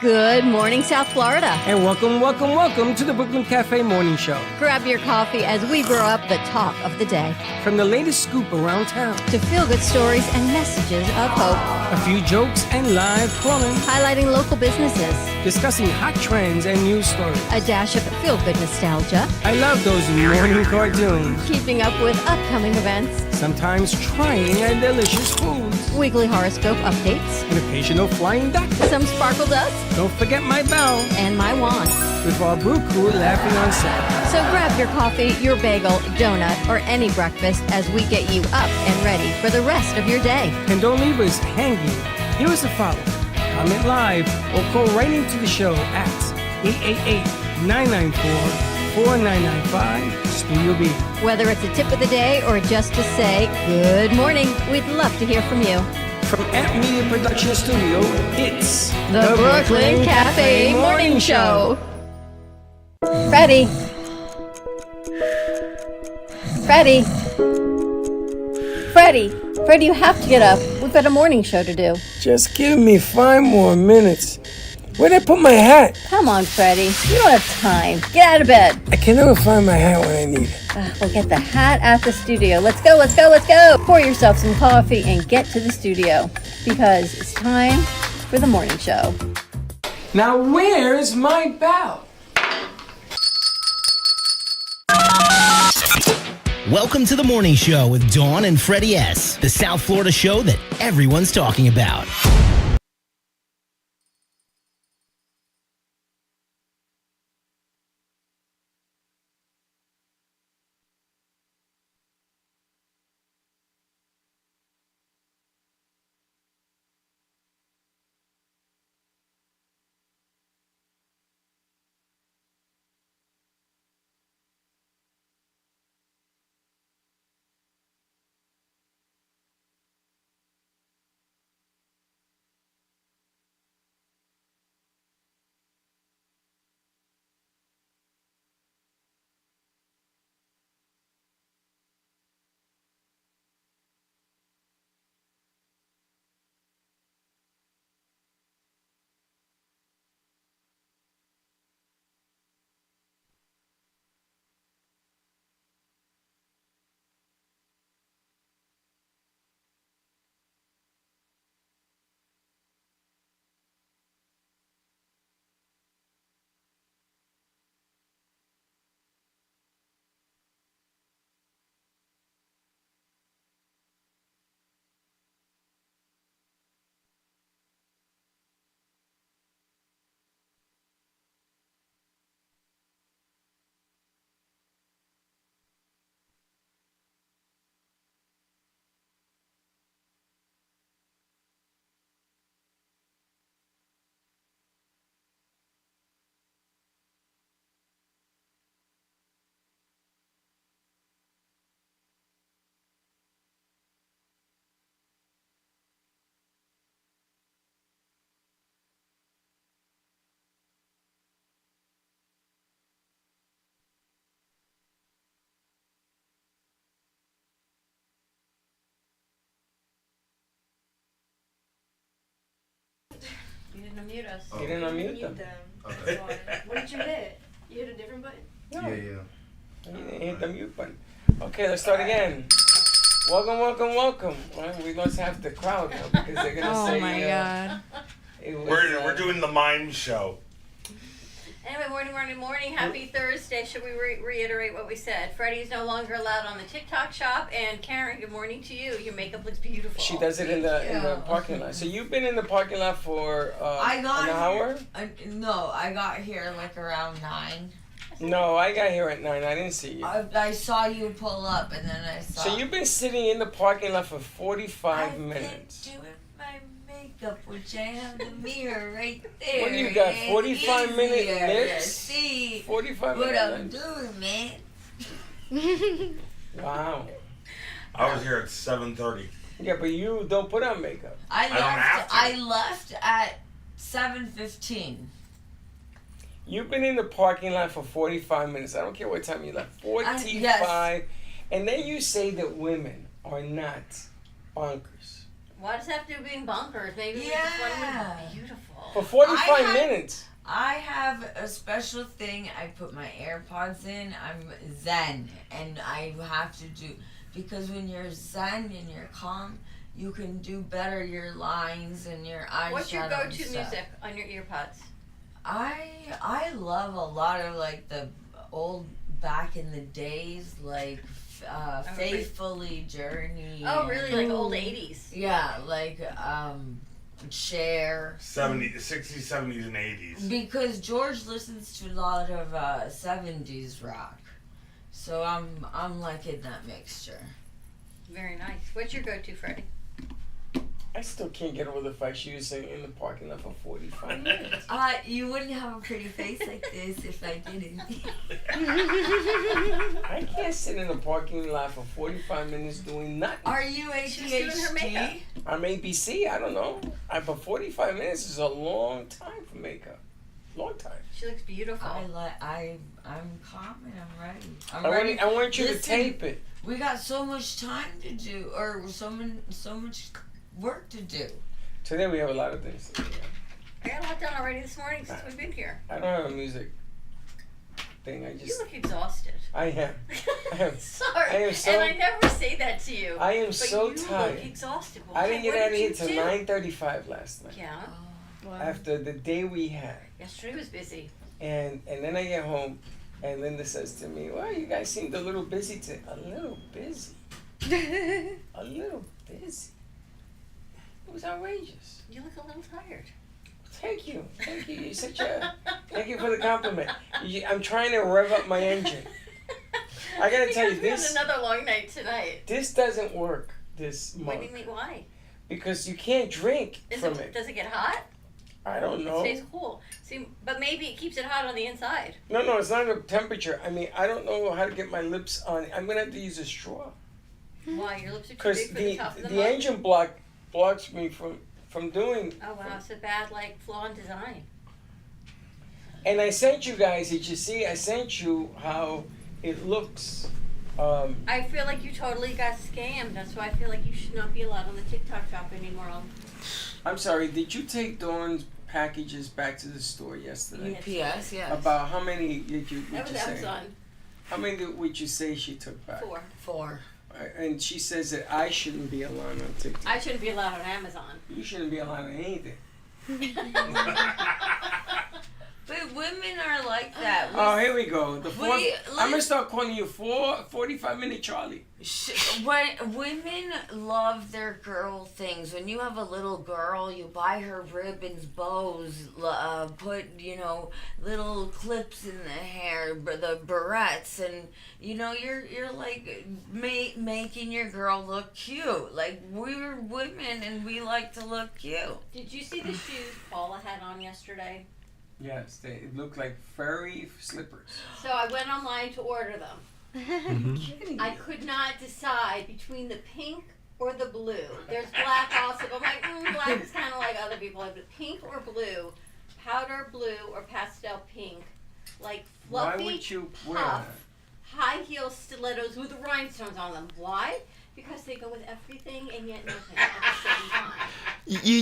Good morning, South Florida. And welcome to the Brooklyn Cafe Morning Show. Grab your coffee as we brew up the talk of the day. From the latest scoop around town to feel-good stories and messages of hope. A few jokes and live calling. Highlighting local businesses. Discussing hot trends and news stories. A dash of feel-good nostalgia. I love those morning cartoons. Keeping up with upcoming events. Sometimes trying a delicious foods. Weekly horoscope updates. An occasional flying duck. Some sparkle dust. Don't forget my bell. And my wand. With our brew crew laughing on set. So grab your coffee, your bagel, donut, or any breakfast as we get you up and ready for the rest of your day. And don't leave us hanging. Give us a follow. Comment live or call right into the show at 888-994-4995 Studio B. Whether it's a tip of the day or just to say good morning, we'd love to hear from you. From Amp Media Production Studio, it's the Brooklyn Cafe Morning Show. Freddie, you have to get up. We've got a morning show to do. Just give me 5 more minutes. Where'd I put my hat? Come on, Freddie. You don't have time. Get out of bed. I can never find my hat when I need it. We'll get the hat at the studio. Let's go. Pour yourself some coffee and get to the studio because it's time for the morning show. Now, where's my bell? Welcome to the morning show with Dawn and Freddie S., the South Florida show that everyone's talking about. You didn't unmute us. You didn't unmute them. Okay. What did you hit? You hit a different button? No. Yeah. You didn't hit the mute button. Okay, let's start again. Welcome. Well, we must have the crowd now because they're going to say... Oh, my God. We're doing the mind show. Anyway, morning. Happy Thursday. Should we reiterate what we said? Freddie's no longer allowed on the TikTok shop. And Karen, good morning to you. Your makeup looks beautiful. She does it in the parking lot. So you've been in the parking lot for an hour? No, I got here like around 9. No, I got here at 9. I didn't see you. I saw you pull up and then I saw... So you've been sitting in the parking lot for 45 minutes. I've been doing my makeup, which I have the mirror right there. What do you got, 45 minute lips? See 45 what minute I'm lips? doing, man. Wow. I was here at 7:30. Yeah, but you don't put on makeup. I left at 7:15. You've been in the parking lot for 45 minutes. I don't care what time you left. 45. Yes. And then you say that women are not bonkers. Why does it have to do being bunkers? Maybe we just want to be beautiful. For 45 minutes. I have a special thing. I put my AirPods in. I'm zen, and I have to do because when you're zen and you're calm, you can do better your lines and your eyeshadow. What's your go-to and stuff. music on your earpods? I love a lot of like the old back in the days like Faithfully Journey. Oh, really? Like old 80s? Yeah, like Cher. 60s, 70s, and 80s. Because George listens to a lot of 70s rock. So I'm like in that mixture. Very nice. What's your go-to, Freddie? I still can't get over the fact she was sitting in the parking lot for 45 minutes. You wouldn't have a pretty face like this if I didn't. I can't sit in the parking lot for 45 minutes doing nothing. Are you She was doing her makeup. ADHD? I'm ABC, I don't know. But 45 minutes is a long time for makeup. Long time. She looks beautiful. I'm calm and I'm ready. I want you to Listen, tape it. We got so much time to do, or so much work to do. Today we have a lot of things to do. I got a lot done already this morning since we've been here. I don't have a music thing. I You just. look exhausted. I am. I am. Sorry. I am so- and I never say that to you. I am but so you tired. look exhausted. I didn't get What out of did here you till do? 9:35 last night. Yeah. After the day we had. Yesterday was busy. And then I get home, and Linda says to me, "Well, you guys seemed a little busy today." A little busy. A little busy. It was outrageous. You look a little tired. Thank you. You're such a. Thank you for the compliment. I'm trying to rev up my engine. I gotta tell you, Because this. we had another long night tonight. This doesn't work this What do month you mean? Why? because you can't drink from it. Does it get hot? I don't know. It stays cool. See, but maybe it keeps it hot on the inside. No, it's not a temperature. I mean, I don't know how to get my lips on. I'm gonna have to use a straw Why? Your lips are too because big for the top of the the mug? engine blocks me from doing. Oh wow, it's a bad flaw in design. And I sent you guys. Did you see? I sent you how it looks. I feel like you totally got scammed. That's why I feel like you should not be allowed on the TikTok shop anymore. I'm sorry. Did you take Dawn's packages back to the store yesterday? UPS, yes. About how many did you? That Would was you say? Amazon. How many would you say she took back? 4. 4. And she says that I shouldn't be allowed on TikTok. I shouldn't be allowed on Amazon. You shouldn't be allowed on anything. But women are like that. Oh, here we go. The fourth. I'm gonna let's- start calling you 45-minute Charlie. When women love their girl things, when you have a little girl, you buy her ribbons, bows, put little clips in the hair, the barrettes, and you're like making your girl look cute. Like we're women and we like to look cute. Did you see the shoes Paula had on yesterday? Yes, they look like furry slippers. So I went online to order them. I could not decide between the pink or the blue. There's black also. I'm like, black is kind of like other people. Like, but pink or blue, powder blue or pastel pink, like fluffy Why would you wear puff, that? high heel stilettos with rhinestones on them. Why? Because they go with everything and yet nothing at the same time.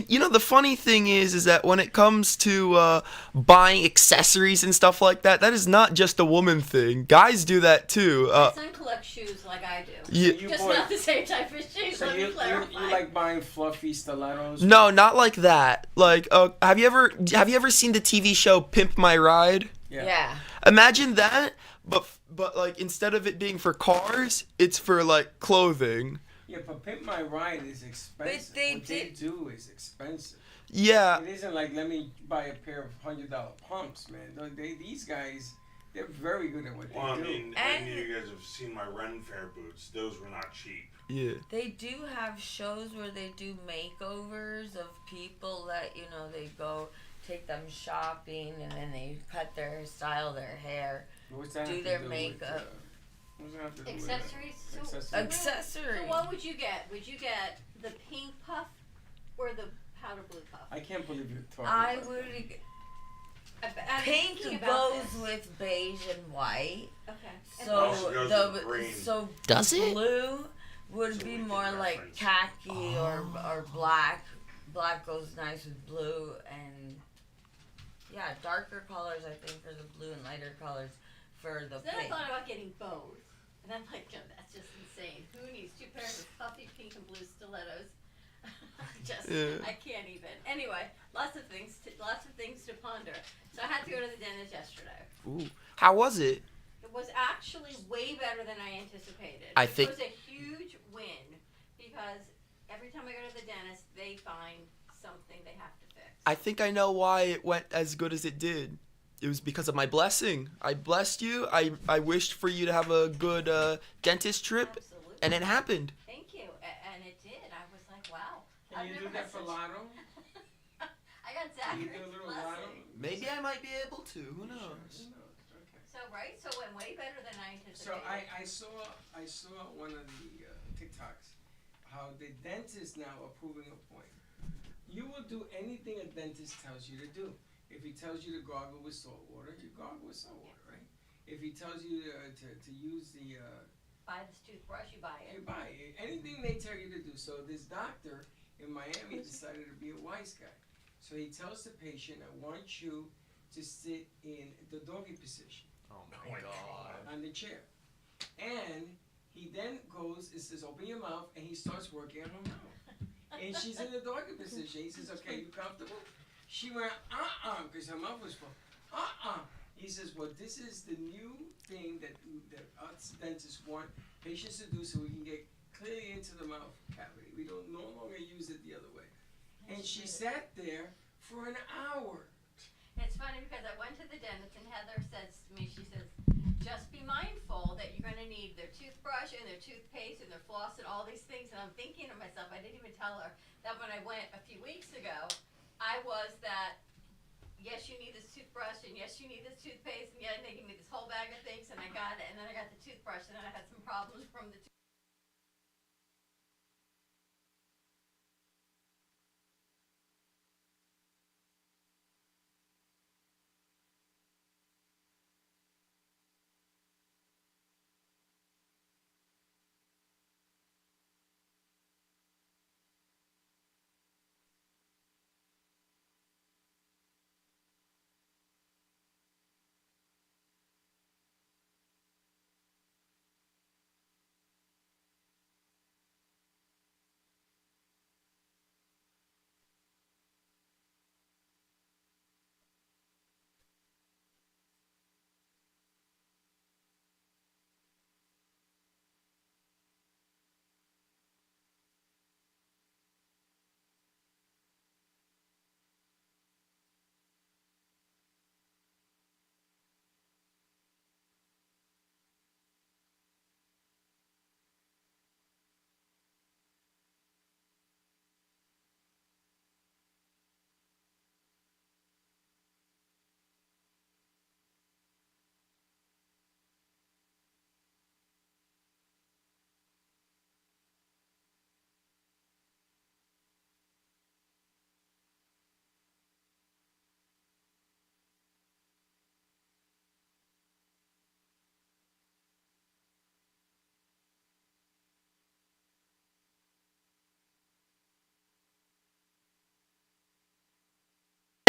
You know the funny thing is that when it comes to buying accessories and stuff like that, that is not just a woman thing. Guys do that too. My son collects shoes like I do. Yeah. You Just bought- not the same type of shoes. So Let me clarify. you like buying fluffy stilettos? No, not like that. Like, have you ever seen the TV show Pimp My Ride? Yeah. Imagine that, but like instead of it being for cars, it's for like clothing. Yeah, but Pimp My Ride is expensive. they What did- they do is expensive. Yeah. It isn't like, let me buy a pair of $100 pumps, man. These guys, they're very good at what Well, they I do. mean, I know you guys have seen my Ren Fair boots. Those were not cheap. Yeah. They do have shows where they do makeovers of people that they go take them shopping and then they cut their style their hair. What's that do have to their with, makeup. what's that have to do with, Accessories? So- accessories? Accessory. So what would you get? Would you get the pink puff or the powder blue puff? I can't believe you're talking I about would. I'm Pink thinking about goes this. with beige and white. Okay. So Also goes the with green. so Does it? blue would So be we can more like reference. khaki or black. Black goes nice with blue, and yeah, darker colors I think for the blue and lighter colors for the Then I pink. thought about getting both, and I'm like, oh, that's just insane. Who needs 2 pairs of puffy pink and blue stilettos? Yeah. I can't even. Anyway, lots of things to ponder. So I had to go to the dentist yesterday. Ooh. How was it? It was actually way better than I anticipated. I think- It was a huge win because every time I go to the dentist, they find something they have to fix. I think I know why it went as good as it did. It was because of my blessing. I blessed you. I wished for you to have a good dentist trip, Absolutely. and it happened. Thank you, and it did. I was like, wow. Can I've you never do that had for such- Lotto? I got Can you Zachary's do a little blessing. Lotto? Maybe I might be able to. Who knows? Okay. So right, so it went way better than I So anticipated. I saw one of the TikToks how the dentist now are proving a point. You will do anything a dentist tells you to do. If he tells you to gargle with salt water, you gargle with salt water, right? If he tells you to use the Buy this toothbrush, you buy you it. buy it. Anything they tell you to do. So this doctor in Miami decided to be a wise guy. So he tells the patient, I want you to sit in the doggy position Oh my God. on the chair. And he then goes and says, open your mouth, and he starts working on her mouth. And she's in the doggy position. He says, okay, you comfortable? She went, because her mouth was full. He says, well, this is the new thing that us dentists want patients to do so we can get clearly into the mouth cavity. We don't no longer use it the other way. And she sat there for an hour. It's funny because I went to the dentist and Heather says to me, she says, just be mindful that you're going to need their toothbrush and their toothpaste and their floss and all these things. And I'm thinking to myself, I didn't even tell her that when I went a few weeks ago, I was that, yes, you need this toothbrush and yes, you need this toothpaste. And yeah, they gave me this whole bag of things and I got it. And then I got the toothbrush and then I had some problems from the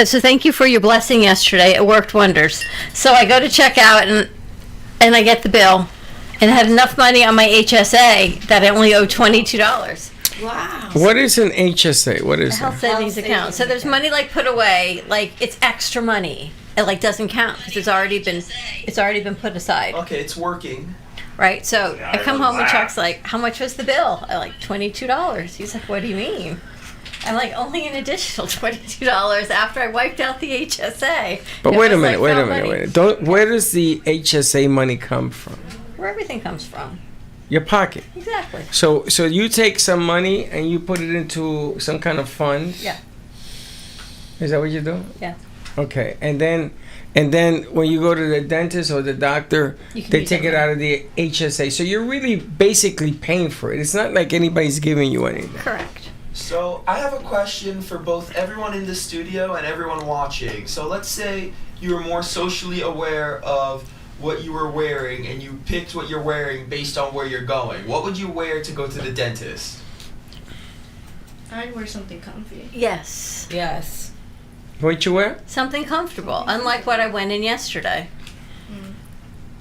So thank you for your blessing yesterday. It worked wonders. So I go to check out and I get the bill and I had enough money on my HSA that I only owe $22. Wow. What is an HSA? What is Health that? savings Health account. So there's savings money like put away, like it's extra money. It like doesn't count because it's already been put aside, Okay, it's working. right? So Yeah, I come I home and laugh. Chuck's like, "How much was the bill?" I like $22. He's like, "What do you mean?" I'm like, "Only an additional $22 after I wiped out the HSA." But It wait a was, minute, like, wait a found minute, money. wait a minute. Where does the HSA money come from? Where everything comes from. Your pocket. Exactly. So you take some money and you put it into some kind of fund. Yeah. Is that what you do? Yeah. Okay, and then when you go to the dentist or the doctor, You can they use take that it out of the HSA. So you're really basically paying for it. It's not like anybody's giving you anything. Correct. So I have a question for both everyone in the studio and everyone watching. So let's say you're more socially aware of what you were wearing and you picked what you're wearing based on where you're going, what would you wear to go to the dentist? I'd wear something comfy. Yes. Yes. What you wear? Something comfortable, unlike what I went in yesterday.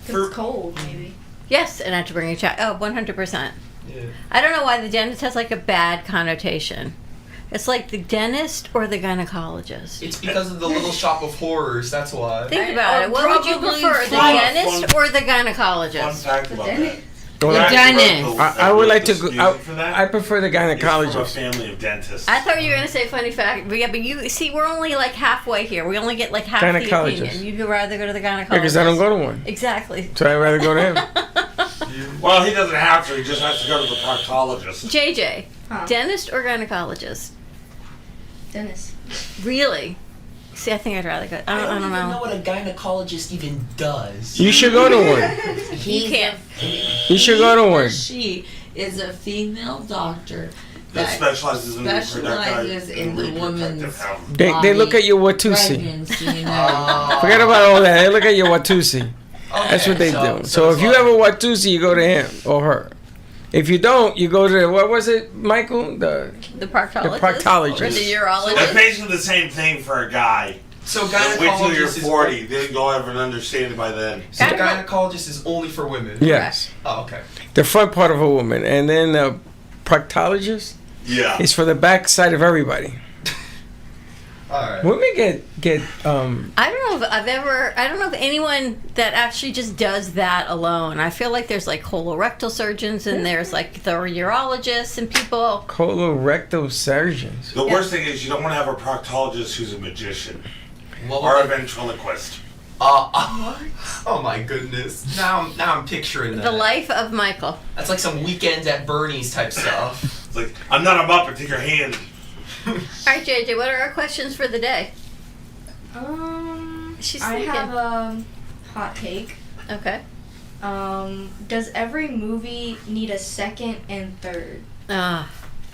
Because it's cold, maybe. Yes, and I had to bring a jacket. Oh, 100%. Yeah. I don't know why the dentist has like a bad connotation. It's like the dentist or the gynecologist. It's because of the Little Shop of Horrors, that's why. Think about it. What would you probably prefer, the fun- dentist or the Fun gynecologist? fact about that. Well, The I, dentist. I would like to The go. reason for that I prefer the is from a gynecologist. family of dentists. I thought you were going to say funny fact. But yeah, but you see, we're only like halfway here. We only get like half the Gynecologist. opinion. You'd rather go to the gynecologist. Because I don't go to one, Exactly. so I'd rather go to him. Well, he doesn't have to. He just has to go to the proctologist. JJ, Huh. dentist or gynecologist? Dentist. Really? See, I think I'd rather go. I don't even know know. what a gynecologist even does. You should go to one. You can't. You should go to one. She is a female doctor That specializes in specializes in the woman's health. They look at your Watusi. pregnancy and everything. Oh. Forget about all that. They look at your Watusi. That's what they do. So if you it's have a Watusi, you go to him or her. If you don't, you go to what was it, Michael? The proctologist. proctologist. Or the It's urologist. basically the same thing for a guy. So Wait till you're gynecologist is 40. Then you'll have an understanding by then. So gynecologist is only for women. Yes, Oh, okay. the front part of a woman, and then the proctologist Yeah. is for the back side of everybody. All right. Women get I don't know if I don't know if anyone that actually just does that alone. I feel like there's like colorectal surgeons and there's like the urologists and people. colorectal surgeons. The worst thing is you don't want to have a proctologist who's a magician What or a would they- ventriloquist. oh my goodness. Now I'm picturing that. The life of Michael. That's like some weekends at Bernie's type stuff. It's like, I'm not a Muppet, take your hand. All right, JJ, what are our questions for the day? She's I thinking. have a hot take. Okay. Does every movie need a second and third?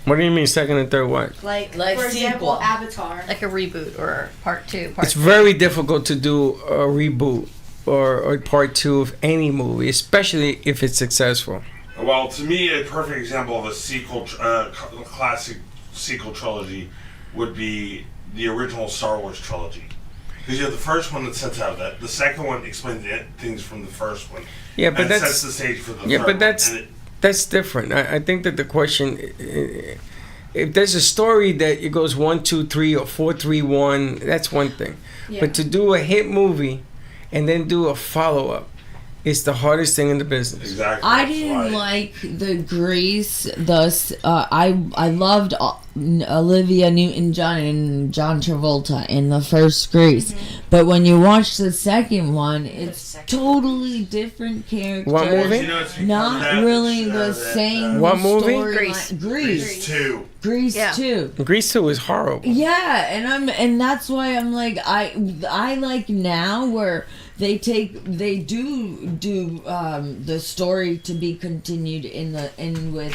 What do you mean second and third what? Like For example, sequel. Avatar. Like a reboot or part two. It's very difficult to do a reboot or part two of any movie, especially if it's successful. Well, to me, a perfect example of a sequel, classic sequel trilogy would be the original Star Wars trilogy. Because you have the first one that sets out that, the second one explains things from the first one. Yeah, but and that's sets the stage for the yeah, third but one. that's And it- that's different. I think that the question, if there's a story that it goes 1, 2, 3 or 4, 3, 1, that's one thing. Yeah. But to do a hit movie and then do a follow up is the hardest thing in the business. Exactly. I that's didn't why. like the Grease. I loved Olivia Newton-John and John Travolta in the first Grease, but when you watch the second one, it's totally different characters. What movie? You know, it's because Not of that, really that, the that, same. What movie? storyline. Grease. Grease. Two. Grease Yeah. 2. Grease 2 is horrible. Yeah, and that's why I'm like I like now where they do the story to be continued in with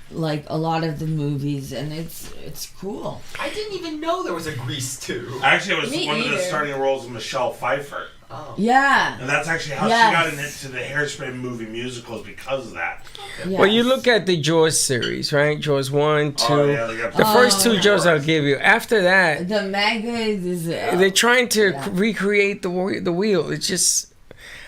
like a lot of the movies, and it's cool. I didn't even know there was a Grease 2. Actually, it was Me one of the either. starting roles of Michelle Pfeiffer. Oh. Yeah. And that's actually how Yes. she got into the Hairspray movie musicals because of that. Yes. Well, you look at the Jaws series, right? Jaws 1, 2. Oh, yeah, they got The first two Oh. Jaws I'll give you. After that, The mega is they're trying to Yeah. recreate the wheel. It's just,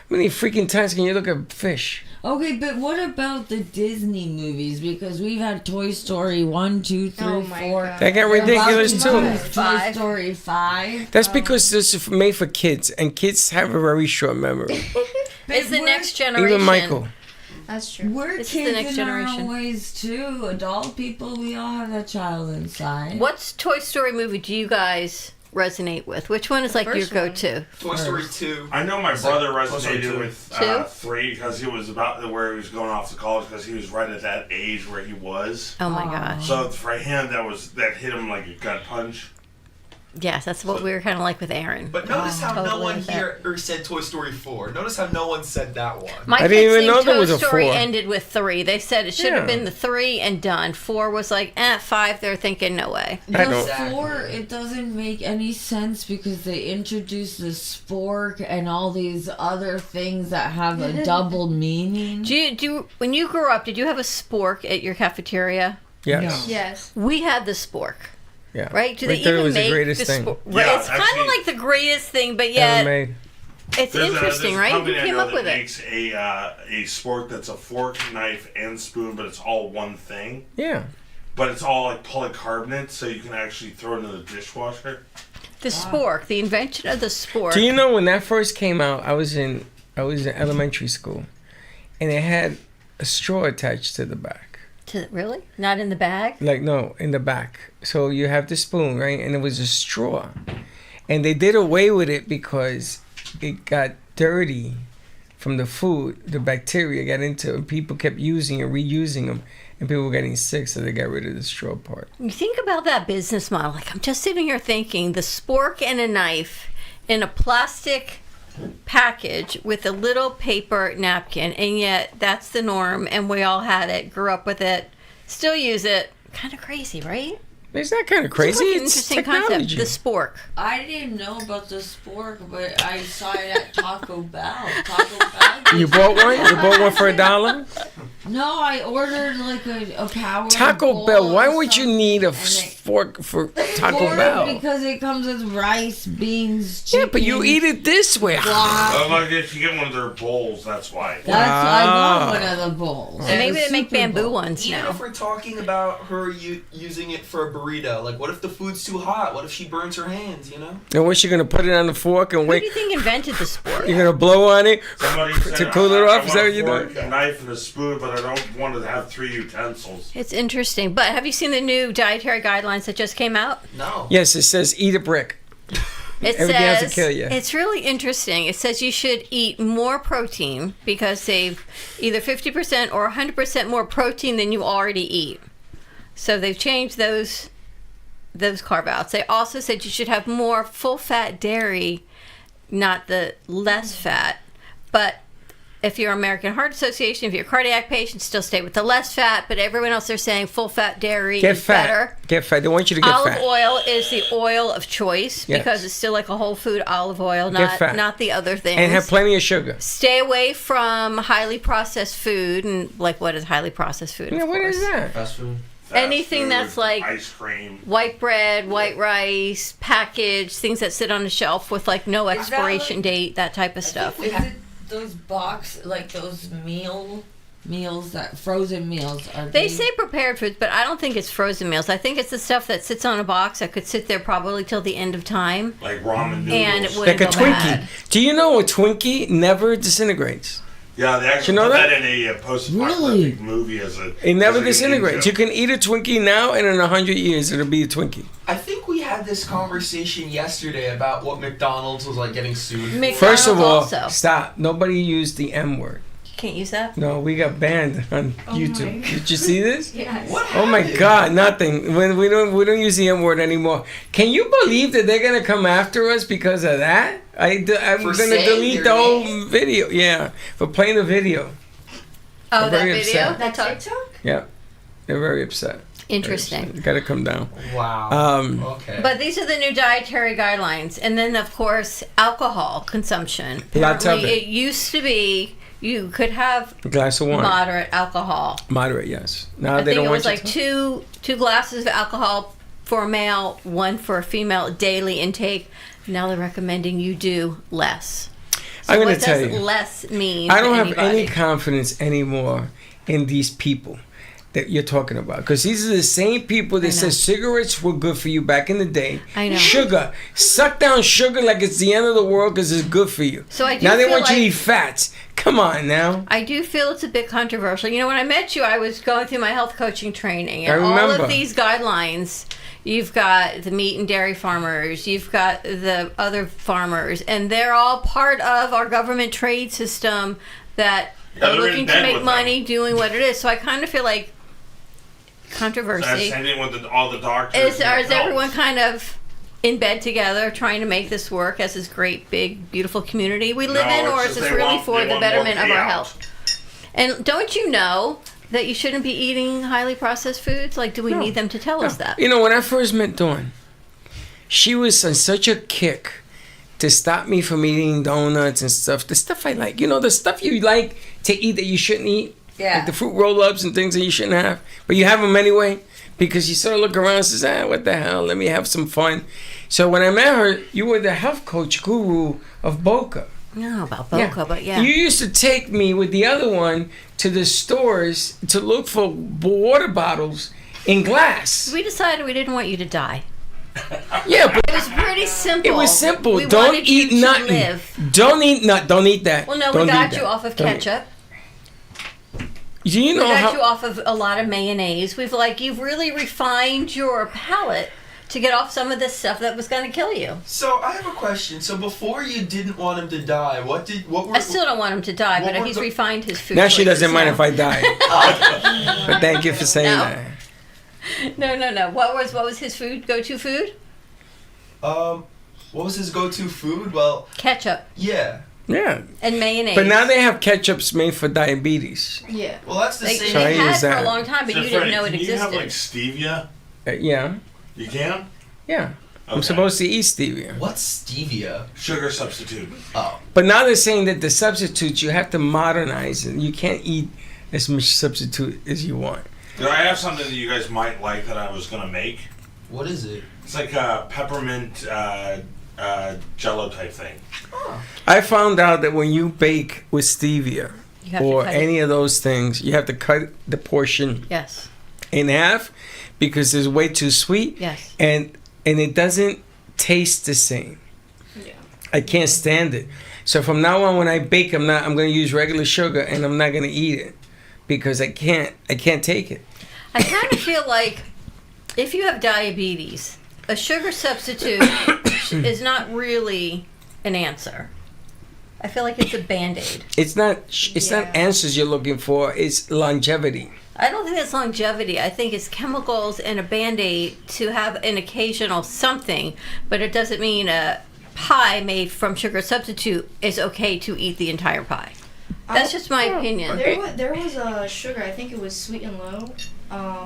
how many freaking times can you look at fish? Okay, but what about the Disney movies? Because we've had Toy Story 1, 2, 3, Oh my 4. God. That got They're ridiculous about to too. do Toy Five. Story 5. That's because this is made for kids, and kids have a very short memory. It's the we're- next generation. Even Michael. That's true. We're This is the kids next in our generation. own ways too. Adult people, we all have a child inside. What's Toy Story movie do you guys resonate with? Which one is like your first one. go-to? Toy Story 2. I know my It's like brother Toy Story resonated 2. with 2? 3 because he was about where he was going off to college because he was right at that age where he was. Oh my Aw. gosh. So for him, that hit him like a gut punch. Yes, that's what we were kind of like with Aaron. But notice how no Totally one with that. here said Toy Story 4. Notice how no one said that one. My I kids didn't even think know there Toy was a Story 4. ended with 3. They said it should have been the 3 and done. 4 was like, 5. They're thinking, no way. I The don't- 4, it doesn't make any sense because they introduced the spork and all these other things that have a double meaning. When you grew up, did you have a spork at your cafeteria? Yes. Yes. We had the spork. Yeah. Right? Do We they thought it even was the make greatest the thing. spork? Yeah, It's kind actually- of like the greatest thing, but Ever yet made. it's interesting, right? Company You I came know up with that it. makes a spork that's a fork, knife, and spoon, but it's all one thing. Yeah. But it's all like polycarbonate, so you can actually throw it in the dishwasher. The spork, the invention of the spork. Do you know when that first came out? I was in elementary school, and it had a straw attached to the back. Really? Not in the bag? Like, no, in the back. So you have the spoon, right? And it was a straw. And they did away with it because it got dirty from the food. The bacteria got into it, and people kept using and reusing them. And people were getting sick, so they got rid of the straw part. You think about that business model. Like, I'm just sitting here thinking the spork and a knife in a plastic package with a little paper napkin, and yet that's the norm, and we all had it, grew up with it, still use it. Kind of crazy, right? It's not kind of crazy. It's like an It's interesting technology. concept. The spork. I didn't know about the spork, but I saw it at Taco Bell. Taco Bell. You bought one? You bought one for $1? No, I ordered like a power. Taco bowl Bell. Why or would you something, need a and it- fork for Taco Fork Bell? Because it comes with rice, beans, Yeah, chicken. but you eat it this way. Oh, like if you get one of their bowls, that's why. I want one of the bowls. And maybe they make Super bamboo Bowl. ones Even now. if we're talking about her using it for a burrito, like what if the food's too hot? What if she burns her hands, you know? And what's she gonna put it on the fork and Who do wait? you think invented the spork? You're gonna blow on it Somebody said, to cool it off? Is that what I you're want a doing? fork, a knife, and a spoon, but I don't want to have 3 utensils. It's interesting. But have you seen the new dietary guidelines that just came out? No. Yes, it says eat a brick. It Everything has to says kill you. it's really interesting. It says you should eat more protein because they've either 50% or 100% more protein than you already eat. So they've changed those carve outs. They also said you should have more full fat dairy, not the less fat. But if you're American Heart Association, if you're a cardiac patient, still stay with the less fat. But everyone else, they're saying full fat dairy Get is fat. better. Get fat. They want you to get Olive fat. oil is the oil of choice Yes. because it's still like a whole food olive oil, Get fat. not the other things. And have plenty of sugar. Stay away from highly processed food, and like what is highly processed food? Yeah, of what course. is that? Fast food. Fast Anything food, that's like ice cream. white bread, white rice, packaged things that sit on the shelf with like no expiration like- date, that type of stuff. Is it those like those meals that frozen meals are? They say prepared foods, but I don't think it's frozen meals. I think it's the stuff that sits on a box that could sit there probably till the end of time, Like ramen noodles. and it wouldn't Like a go Twinkie. bad. Do you know a Twinkie never disintegrates? Yeah, they actually You know put that? that in a post-apocalyptic movie as a. It never as a disintegrates. You game can eat a Twinkie now, and in 100 years, it'll be a Twinkie. I think we had this conversation yesterday about what McDonald's was like getting sued. McDonald's First of all, also. stop. Nobody used the M word. Can't use that. No, we got banned on YouTube. Did you see this? Yes. What Oh my happened? God, nothing. When we don't use the M word anymore. Can you believe that they're gonna come after us because of that? I'm For gonna saying delete their the whole name? video. Yeah, for playing the video. Oh, I'm that very video. upset. That talk. TikTok? Yeah, they're very upset. Interesting. Got to come down. Wow. Um, Okay. But these are the new dietary guidelines, and then of course alcohol consumption. Lots of Apparently, it. it used to be you could have A glass of wine. moderate alcohol. Moderate, yes. Now I they think don't it want was you like to- two glasses of alcohol for a male, one for a female daily intake. Now they're recommending you do less. So I'm gonna what tell does you. less mean? I to don't have anybody? any confidence anymore in these people that you're talking about, because these are the same people that know. said cigarettes were good for you back in the day. I know. Sugar, suck down sugar like it's the end of the world because it's good for you. So I do now they feel want you to like- eat fats. Come on now. I do feel it's a bit controversial. You know, when I met you, I was going through my health coaching training, and I all remember. of these guidelines. You've got the meat and dairy farmers, you've got the other farmers, and they're all part of our government trade system that Yeah, are they're in looking to bed make with money doing what it is. So I kind of feel like So that's controversy. same thing with all the doctors. Is and is the everyone pills. kind of in bed together trying to make this work as this great, big, beautiful community we live No, in, it's or just is this they really want- for they the want more betterment of our payout. health? And don't you know that you shouldn't be eating highly processed foods? Like, do we need them to tell us that? You know, when I first met Dawn, she was on such a kick to stop me from eating donuts and stuff. The stuff I like. You know, the stuff you like to eat that you shouldn't eat. Yeah. Like the fruit roll-ups and things that you shouldn't have. But you have them anyway because you sort of look around and says, what the hell? Let me have some fun. So when I met her, you were the health coach guru of Boca. No, about Boca, but yeah. You used to take me with the other one to the stores to look for water bottles in glass. We decided we didn't want you to die. Yeah, but It was pretty simple. it was simple. We Don't wanted you eat to nothing. live. Don't eat Don't eat that. Well, no, Don't we eat got that. you off of Don't eat- ketchup. Do you We know got you how? off of a lot of mayonnaise. You've really refined your palate to get off some of this stuff that was going to kill you. So I have a question. So before you didn't want him to die, what were I still don't want him to die, What but were he's the- refined his food. Now she choices doesn't mind now. if I die. But thank you for saying No. that. No. What was his food? Go-to food? what was his go-to food? Well, Ketchup yeah. Yeah. and mayonnaise. But now they have ketchups made for diabetes. Yeah. Well, that's the They same. So I had use for a that. long time, but So you didn't Freddie, know it can you existed. have like stevia? Yeah. You can? Yeah. I'm Okay. supposed to eat stevia. What's stevia? Sugar substitute. Oh. But now they're saying that the substitutes, you have to modernize it. You can't eat as much substitute as you want. You know, I have something that you guys might like that I was gonna make. What is it? It's like a peppermint Jello type thing. I found out that when you bake with stevia You have to or cut it. any of those things, you have to cut the portion Yes. in half because it's way too sweet. Yes. And it doesn't taste the same. Yeah. I can't stand it. So from now on, when I bake, I'm going to use regular sugar and I'm not going to eat it because I can't take it. I kind of feel like if you have diabetes, a sugar substitute is not really an answer. I feel like it's a Band-Aid. It's not Yeah. answers you're looking for. It's longevity. I don't think that's longevity. I think it's chemicals and a Band-Aid to have an occasional something, but it doesn't mean a pie made from sugar substitute is okay to eat the entire pie. That's just my opinion. There was a sugar, I think it was Sweet and Low.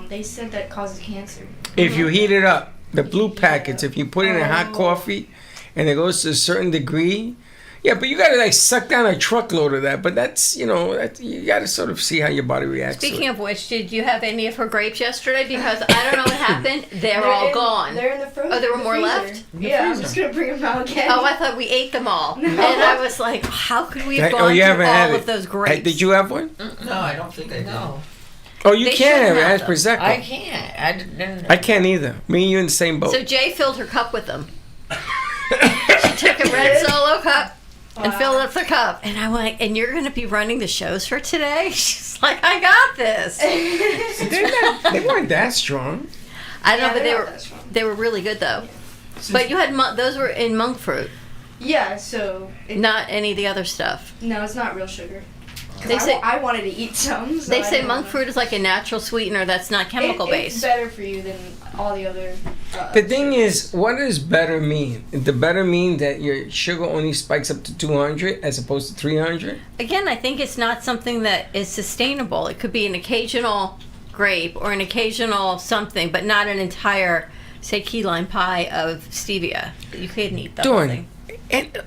They said that causes cancer. If you heat it up, the blue packets, if you put it in hot coffee and it goes to a certain degree, yeah, but you gotta like suck down a truckload of that. But that's, you gotta sort of see how your body reacts. Speaking to it. of which, did you have any of her grapes yesterday? Because I don't know what happened. They're all gone. They're in the frozen. Oh, there were the more freezer. left? Yeah, I'm just gonna bring them out again. Oh, I thought we ate them all. And I was like, how could we have gone you through haven't had all it. of those grapes? Did you have one? No, I don't think I did. No, Oh, you They can should have have it. That's them. Prosecco. I can't. I didn't. I can't either. Me and you in the same boat. So Jay filled her cup with them. She took a red Solo cup and filled up the cup. And I went, and you're going to be running the shows for today? She's like, I got this. They weren't that strong. I don't know, Yeah, but they're not that strong. they were really good though. But you had those were in monk fruit, Yeah, so not any of the other stuff. no, it's not real sugar. 'Cause They say- I wanted to eat some. So They I say didn't monk wanna- fruit is like a natural sweetener that's not chemical It's based. better for you than all the other. The thing is, what does better mean? The better mean that your sugar only spikes up to 200 as opposed to 300? Again, I think it's not something that is sustainable. It could be an occasional grape or an occasional something, but not an entire, say, key lime pie of stevia. You couldn't eat the whole Dawn, thing.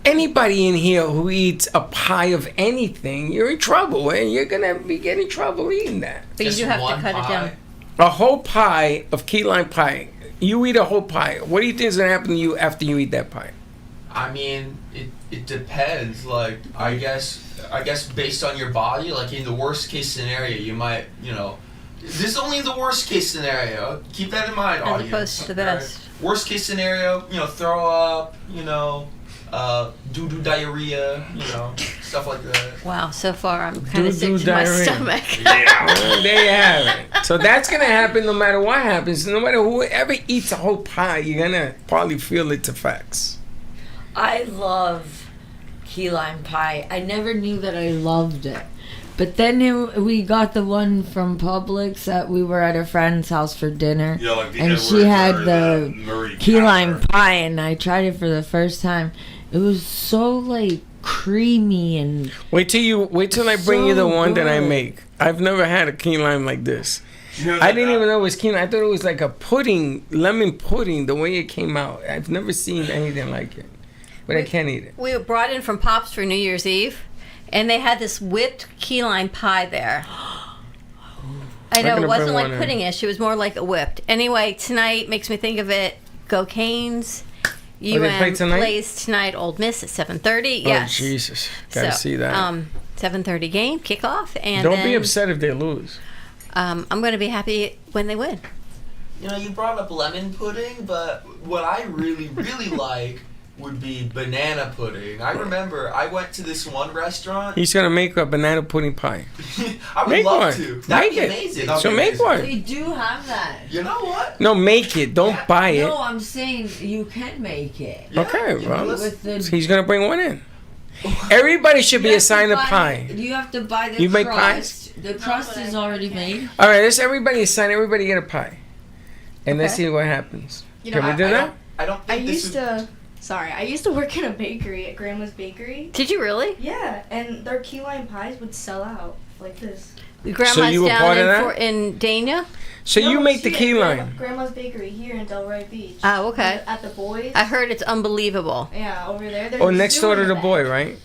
anybody in here who eats a pie of anything, you're in trouble, and you're gonna be getting trouble eating that. But Just you do have to one cut it pie? down. A whole pie of key lime pie. You eat a whole pie. What do you think is gonna happen to you after you eat that pie? I mean, it depends. Like, I guess based on your body, like in the worst case scenario, you might, this is only the worst case scenario. Keep that in mind, As audience. opposed to the Alright? best. Worst case scenario, throw up, doo-doo diarrhea, stuff like that. Wow, so far I'm kind of Doo-doo sick to my diarrhea. stomach. Yeah. Well, there you have it. So that's gonna happen no matter what happens. No matter whoever eats a whole pie, you're gonna probably feel its effects. I love key lime pie. I never knew that I loved it. But then we got the one from Publix that we were at a friend's house for dinner. Yeah, like the and Edwards she had or the Marie key lime Casper. pie, and I tried it for the first time. It was so like creamy and Wait till I bring you the So one that I good. make. I've never had a key lime like this. You know I that- didn't even know it was key lime. I thought it was like a pudding, lemon pudding, the way it came out. I've never seen anything like it. But I can't eat it. We were brought in from Pops for New Year's Eve, and they had this whipped key lime pie there. I know, gonna it wasn't bring like one in. pudding-ish. It was more like a whipped. Anyway, tonight makes me think of it. Go Canes. they play tonight? plays tonight Old Miss at 7:30. Oh, Yes. Jesus. Gotta So, see that. 7:30 game, kickoff. And Don't then, be upset if they lose. I'm going to be happy when they win. You know, you brought up lemon pudding, but what I really, really like would be banana pudding. I remember I went to this one restaurant. He's gonna make a banana pudding pie. I would Make love one. to. That'd Make be it. amazing. That'd So be make amazing. one. we do have that. You know what? No, make it. Don't buy it. No, I'm saying you can make it. Yeah, Okay, you well, know, With the So he's gonna bring one in. Everybody should be You have to assigned a buy- pie. You have to buy the You make crust. The crust is already made. All right, let's everybody assign. Everybody get a pie, and let's Okay. see what happens. You know, Can we do that? I don't I think this used would... to. Sorry, I used to work in a bakery at Grandma's Bakery. Did you really? Yeah, and their key lime pies would sell out like this. Grandma's you were down part of in, that? in Dania. So you No, make the she key at lime. Grandma's Bakery here in Delray Beach. Oh, okay. At the boys. I heard it's unbelievable. Yeah, over there. There's Oh, a next zoo door in to the back. boy, right?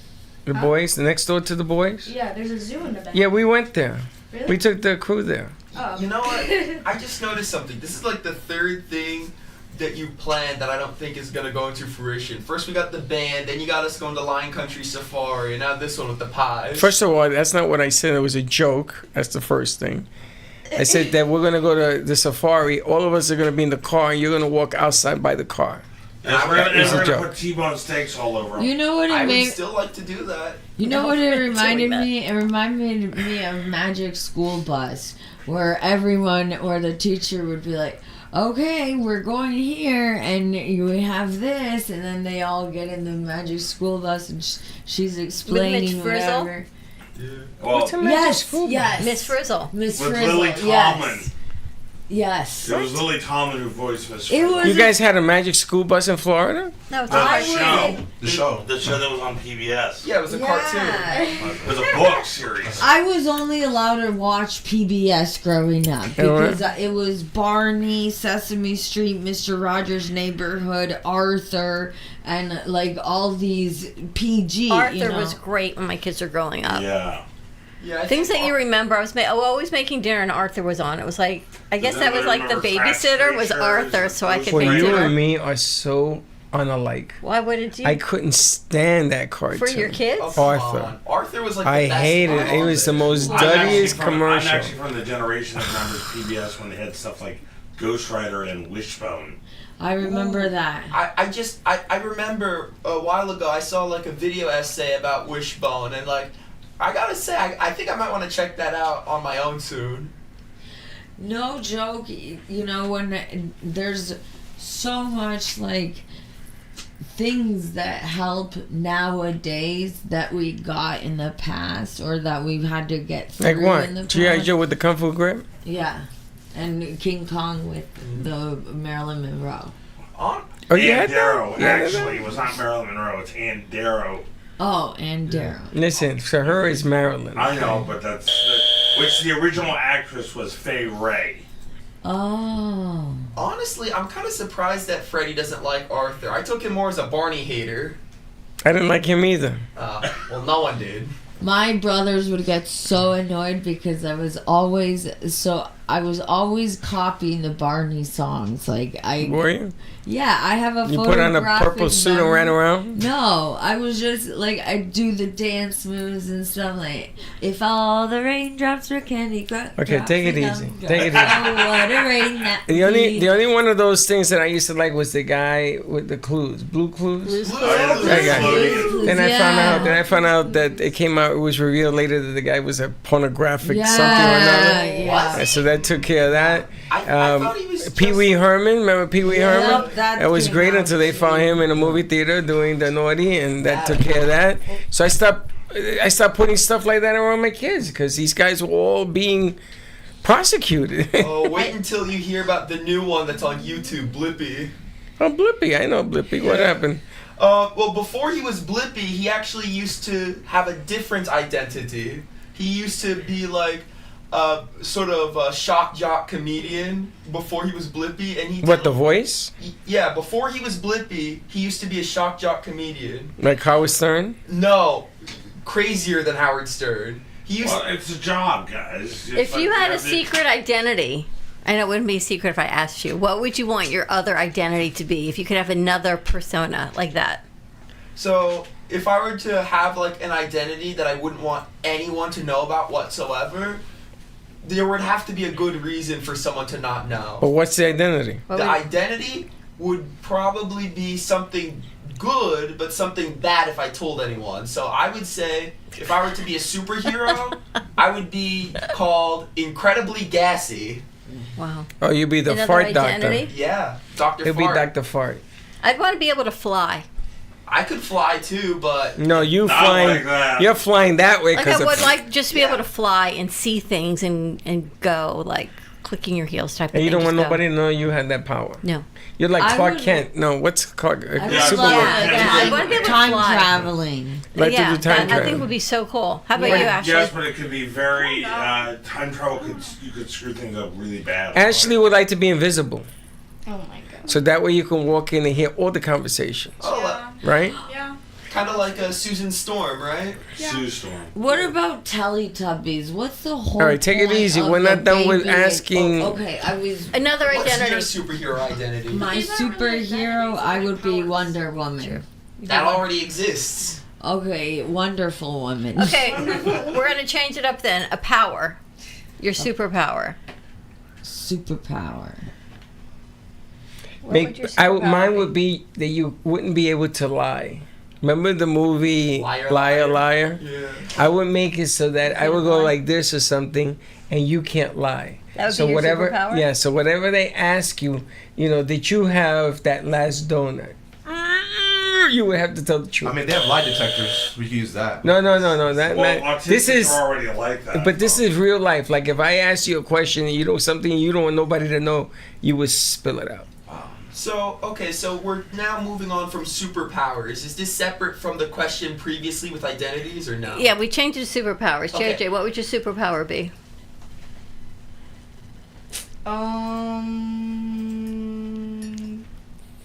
The boys, the next door to the boys. Yeah, there's a zoo in the back. Yeah, we went there. Really? We took the crew there. Oh. You know what? I just noticed something. This is like the third thing that you planned that I don't think is gonna go into fruition. First we got the band, then you got us going to Lion Country Safari, and now this one with the pies. First of all, that's not what I said. It was a joke. That's the first thing. I said that we're gonna go to the safari. All of us are gonna be in the car, and you're gonna walk outside by the car. And we're gonna, It's a we're gonna joke. put T-bone steaks all over 'em. You know what I it would made? still like to do that. You know No, what it we're doing reminded that. me? It reminded me of Magic School Bus, where the teacher would be like, "Okay, we're going here, and you have this," and then they all get in the Magic School Bus, and she's explaining Mitch Frizzle? whatever. Well, What's a Magic Yes, School Bus? yes, Miss Frizzle. Miss with Frizzle. Lily Tomlin. Yes. It was Lily Tomlin who voiced Miss It Frizzle. was- You guys had a Magic School Bus in Florida? No, it's The not. show. The show that was on PBS. Yeah, it was a cartoon. It was a book series. I was only allowed to watch PBS growing up because it was Barney, Sesame Street, Mr. Rogers' Neighborhood, Arthur, and like all these PG. Arthur you know? was great when my kids were growing up. Yeah. Yeah, I Things think that you remember, I was always making dinner and Arthur was on. It was like, I guess Does that was like the anybody remember babysitter was Fast Arthur, Racers? so I could Well, make you dinner. and me are so unalike. Why wouldn't you? I couldn't stand that cartoon. For your kids? Oh, come Arthur. on. Arthur was like I the best hated part it. It of was the most I'm actually dirtiest from- I'm commercial. actually from the generation that remembers PBS when they had stuff like Ghost Rider and Wishbone. I remember that. I remember a while ago I saw like a video essay about Wishbone, and like I gotta say I think I might want to check that out on my own soon. No joke. You know, when there's so much like things that help nowadays that we got in the past or that we've had to get through Like in the what? past. G.I. Joe with the Kung Fu grip? Yeah. And King Kong with the Marilyn Monroe. On Oh, you Ann had Darrow, that? Yeah, actually. It was not Marilyn Monroe, it's Ann Darrow. Oh, and Daryl. Listen, for her it's Marilyn. I know, but which the original actress was Fay Ray. Oh. honestly, I'm kind of surprised that Freddie doesn't like Arthur. I took him more as a Barney hater. I didn't like him either. Well, no one did. My brothers would get so annoyed because I was always copying the Barney songs. Like Were you? yeah, I have a You put on a photographic purple suit and memory. ran around? No, I was just like I do the dance moves and stuff like if all the raindrops were candy Okay, take it easy. Take it easy. Oh, what a rain that The be. only one of those things that I used to like was the guy with the clues, Blue Clues. That guy. Clues, Then I yeah. found out that it came out. It was revealed later that the guy was a pornographic Yeah, something or another. yeah. And so that took care of that. I thought he was Pee Wee Herman, remember Pee Wee Yep, Herman? that was came great out until they found him in a movie theater doing the naughty, and that took care of that. So I stopped I stopped putting stuff like that around my kids because these guys were all being prosecuted. Oh, wait until you hear about the new one that's on YouTube, Blippi. Oh, Blippi. I know Blippi. What happened? Well, before he was Blippi, he actually used to have a different identity. He used to be like sort of a shock jock comedian before he was Blippi, and he What, the voice? Yeah, before he was Blippi, he used to be a shock jock comedian. Like Howard Stern? No, crazier than Howard Stern. He used Well, it's a job, guys. If you had a secret identity, I know it wouldn't be a secret if I asked you, what would you want your other identity to be if you could have another persona like that? So, if I were to have like an identity that I wouldn't want anyone to know about whatsoever, there would have to be a good reason for someone to not know. But what's the identity? The identity would probably be something good, but something bad if I told anyone. So I would say, if I were to be a superhero, I would be called Incredibly Gassy. Wow. Oh, you'd be the Another fart identity? doctor. Yeah, Dr. It'd be Fart. Dr. Fart. I'd want to be able to fly. I could fly too, but No, you Not flying. like that. You're flying that way Like because I would like just be able to fly and see things and go like clicking your heels type of And thing. you don't want just go. nobody to know you had that power. No. You're like I Clark would- Kent. No, what's Clark? I would Yeah, Superman. love I want to be able to time fly. traveling. Like yeah, to do time that I travel. think would be so cool. How about Yeah. you, Ashley? Yes, but it could be very time travel. You could screw things up really bad. Ashley would like to be invisible, Oh my god. so that way you can walk in and hear all the conversations, right? Yeah. kind of like a Susan Storm, right? Sue Storm. What about Teletubbies? What's the whole All right, take it point easy. of We're the not done with baby? asking- Oh, okay, I was Another What's identity. your superhero identity? my These aren't really superhero. identities, I they're would be powers. Wonder Woman. That already exists. Okay, Wonderful Woman. Okay, we're gonna change it up then. A power. Your superpower. Superpower. What would your Mine superpower would be that you wouldn't be able to lie. Remember the movie Liar, Liar, Liar? Liar? Yeah. I would make it so that I would go lie? like this or something, and you can't lie. That would So be your whatever, superpower? yeah. So whatever they ask you, did you have that last donut? You would have to tell the truth. I mean, they have lie detectors. We can use that. No. That, Well, this autistics is. are already like that. But this though. is real life. Like if I ask you a question and you know something you don't want nobody to know, you would spill it out. So, okay, so we're now moving on from superpowers. Is this separate from the question previously with identities or no? Yeah, we changed it to superpowers. Okay. JJ, what would your superpower be?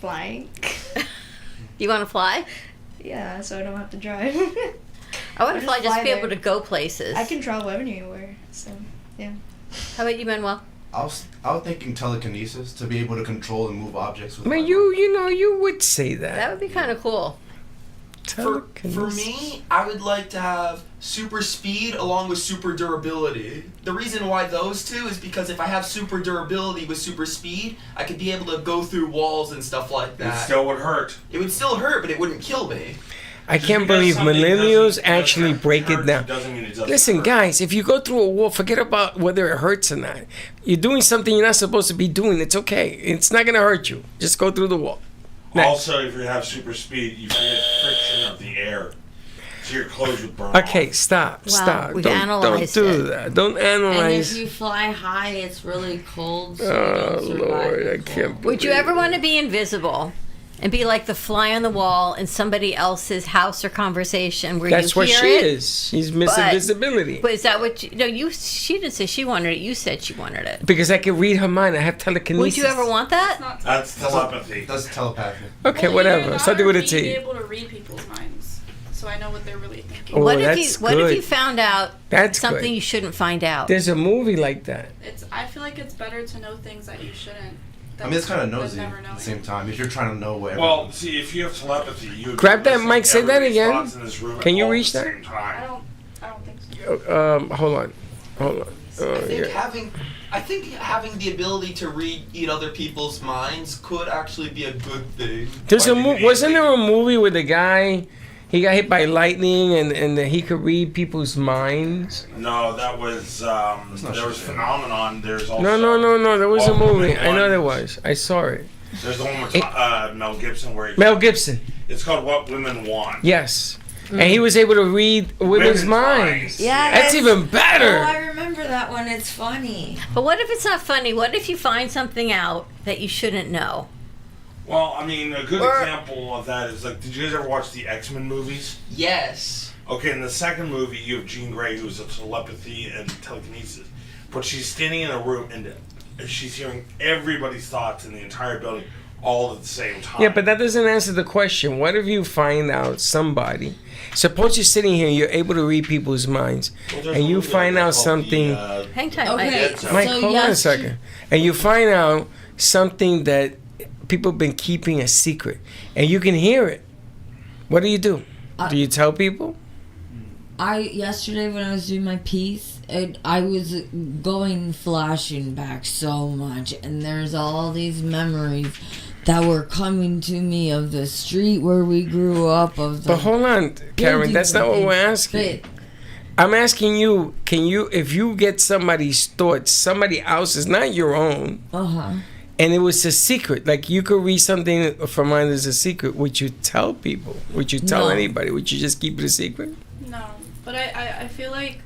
Flying. You want to fly? Yeah, so I don't have to drive. I want to Or fly just to be there. able to go places. I can travel anywhere, so yeah. How about you, Manuel? I was thinking telekinesis to be able to control and move objects with. Man, my you would say that. That would be kind of cool. For me, I would like to have super speed along with super durability. The reason why those two is because if I have super durability with super speed, I could be able to go through walls and stuff like It that. still would hurt. It would still hurt, but it wouldn't kill me. I Just can't because believe something millennials doesn't actually break it hurt down. doesn't mean it doesn't Listen, hurt. guys, if you go through a wall, forget about whether it hurts or not. You're doing something you're not supposed to be doing. It's okay. It's not gonna hurt you. Just go through the wall. Next. Also, if you have super speed, you get friction of the air, so your clothes would burn. Okay, stop. Wow, Stop. we've Don't analyzed do it. that. Don't And if analyze. you fly high, it's really cold. So you Oh don't survive Lord, the I cold. can't. Would you ever want to be invisible and be like the fly on the wall in somebody else's house or conversation where That's you what hear she it? is. She's Miss But- Invisibility. But is that what you? No, she didn't say she wanted it. You said she wanted it. Because I can read her mind. I have telekinesis. Would you ever want that? Not That's telepathy. That's telepathy. Okay, Well, whatever. either Something that with or a be T. able to read people's minds, so I know what they're really thinking. Oh, what if that's you? What if good. you found out That's something good. you shouldn't find out? There's a movie like that. I feel like it's better to know things that you shouldn't. I mean, it's kind of than nosy never at knowing. the same time. If you're trying to know what. Well, see, if you have telepathy, you would Grab be that listening mic, to say that everybody's again. thoughts in this room Can you all at reach the that? same time. I don't think so. Hold on. I think having the ability to read other people's minds could actually be a good thing. There's wasn't there a movie where the guy he got hit by lightning and he could read people's minds? No, that was there was Phenomenon. There's also No. There was a What movie. Women I know there Want. was. I saw it. There's the one with Mel Gibson where Mel Gibson. it's called What Women Want. Yes. And he was able to read women's minds. Yeah, That's even better. Oh, I remember that one. It's funny. But what if it's not funny? What if you find something out that you shouldn't know? Well, I mean, a good example of that is like, did you guys ever watch the X-Men movies? Yes. Okay, in the second movie, you have Jean Grey, who's a telepathy and telekinesis, but she's standing in a room and she's hearing everybody's thoughts in the entire building all at the same time. Yeah, but that doesn't answer the question. What if you find out somebody? Suppose you're sitting here and you're able to read people's minds, and you find out something. Hang tight, Okay, Mike, so hold on a second. And you find out something that people have been keeping a secret, and you can hear it. What do? Do you tell people? Yesterday when I was doing my piece, I was going flashing back so much, and there's all these memories that were coming to me of the street where we grew up. But hold on, Karen, that's not what we're asking. I'm asking you, if you get somebody's thoughts, somebody else's, not your own, and it was a secret, like you could read something from mine as a secret, would you tell people? Would you tell anybody? Would you just keep it a secret? No, but I feel like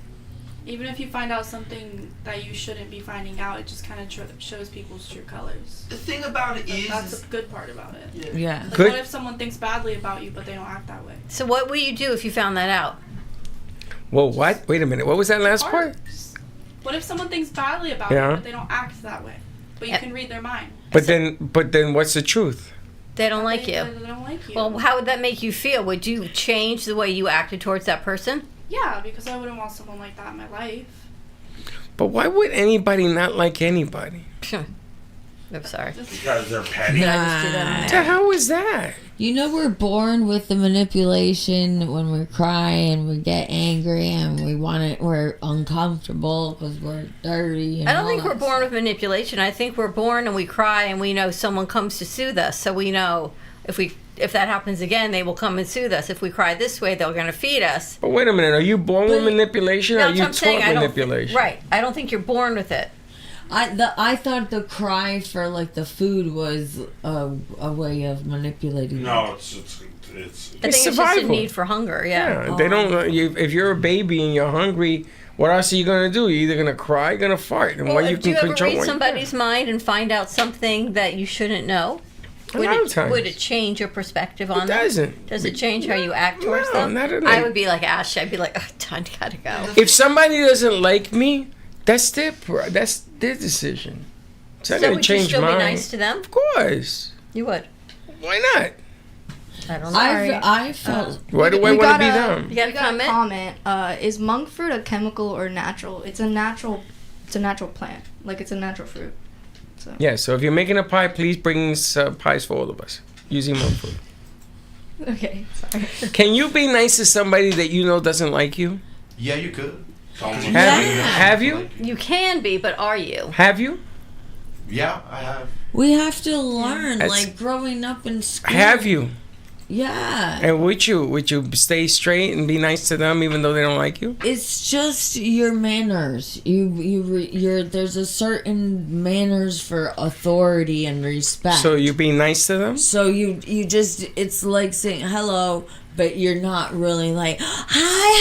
even if you find out something that you shouldn't be finding out, it just kind of shows people's true colors. The thing about it is... That's the good part about it. Yeah. Like, what if someone thinks badly about you, but they don't act that way? So what would you do if you found that out? Well, what? Wait a minute. What was that last part? What if someone thinks badly about you, but they don't act that way? But you can read their mind. But then what's the truth? They don't like you. They don't like you. Well, how would that make you feel? Would you change the way you acted towards that person? Yeah, because I wouldn't want someone like that in my life. But why would anybody not like anybody? I'm sorry. Because they're petty. What the hell was that? You know, we're born with the manipulation when we cry and we get angry and we're uncomfortable because we're dirty. I don't think we're born with manipulation. I think we're born and we cry and we know someone comes to soothe us. So we know if that happens again, they will come and soothe us. If we cry this way, they're going to feed us. But wait a minute. Are you born with manipulation or are you taught manipulation? Right. I don't think you're born with it. I thought the cry for like the food was a way of manipulating. No, it's I think it's just a need for hunger. Yeah. They don't. If you're a baby and you're hungry, what else are you gonna do? You're either gonna cry, you're gonna fart, and what you can control. Do you ever read somebody's mind and find out something that you shouldn't know? Would it change your perspective on them? It doesn't. Does it change how you act towards them? Not at all. I would be like Ash. I'd be like, oh, I gotta go. If somebody doesn't like me, that's their decision. It's not gonna change mine. Would you still be nice to them? Of course. You would. Why not? I don't know. I felt. Why do I want to be them? You got a comment? Is monk fruit a chemical or natural? It's a natural plant. Like it's a natural fruit. So. Yeah. So if you're making a pie, please bring pies for all of us using monk fruit. Okay. Sorry. Can you be nice to somebody that you know doesn't like you? Yeah, you could. Have you? You can be, but are you? Have you? Yeah, I have. We have to learn, like growing up in school. Have you? Yeah. And would you stay straight and be nice to them even though they don't like you? It's just your manners. There's a certain manners for authority and respect. So you be nice to them? So you just, it's like saying hello, but you're not really like, hi,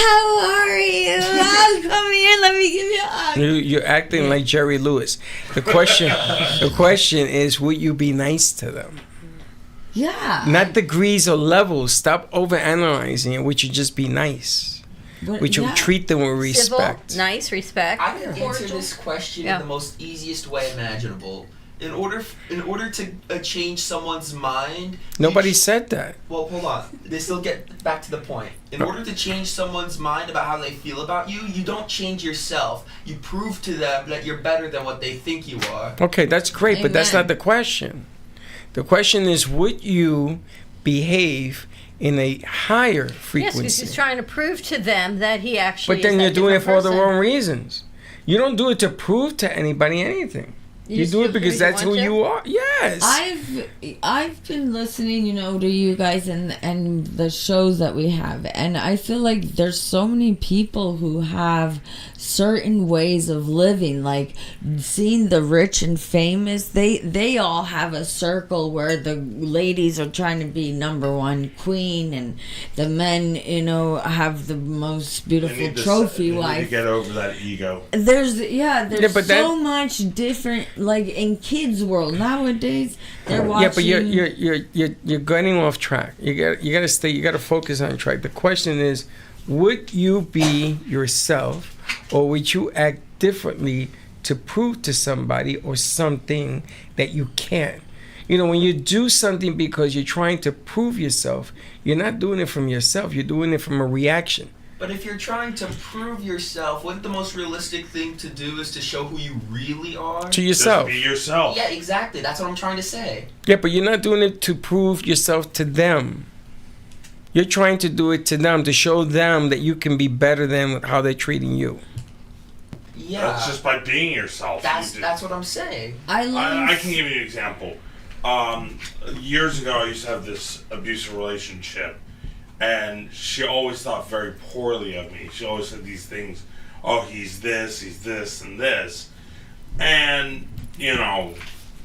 how are you? Oh, come here, let me give you a hug. You're acting like Jerry Lewis. The question is, would you be nice to them? Yeah. Not degrees or levels. Stop overanalyzing it. Would you just be nice? Would you treat them with respect? Civil, nice, respect. I can answer this question in the most easiest way imaginable. In order to change someone's mind... Nobody said that. Well, hold on. They still get back to the point. In order to change someone's mind about how they feel about you, you don't change yourself. You prove to them that you're better than what they think you are. Okay, that's great, but that's not the question. The question is, would you behave in a higher frequency? Yes, because he's trying to prove to them that he actually But then is you're doing it for all the person. wrong reasons. You don't do it to prove to anybody anything. You do it because that's who you are. Yeah. Yes. I've been listening, to you guys and the shows that we have, and I feel like there's so many people who have certain ways of living, like seeing the rich and famous. They all have a circle where the ladies are trying to be number one queen, and the men, have the most beautiful trophy wife. They need to get over that ego. There's but so much different, like in kids' world nowadays. They're watching. Yeah, but you're getting off track. You got to focus on track. The question is, would you be yourself, or would you act differently to prove to somebody or something that you can't? When you do something because you're trying to prove yourself, you're not doing it from yourself. You're doing it from a reaction. But if you're trying to prove yourself, wouldn't the most realistic thing to do is to show who you really are? To yourself. Just be yourself. Yeah, exactly. That's what I'm trying to say. Yeah, but you're not doing it to prove yourself to them. You're trying to do it to them, to show them that you can be better than how they're treating you. Yeah. That's just by being yourself. That's what I'm saying. I can give you an example. Years ago, I used to have this abusive relationship, and she always thought very poorly of me. She always said these things, oh, he's this, and this. And,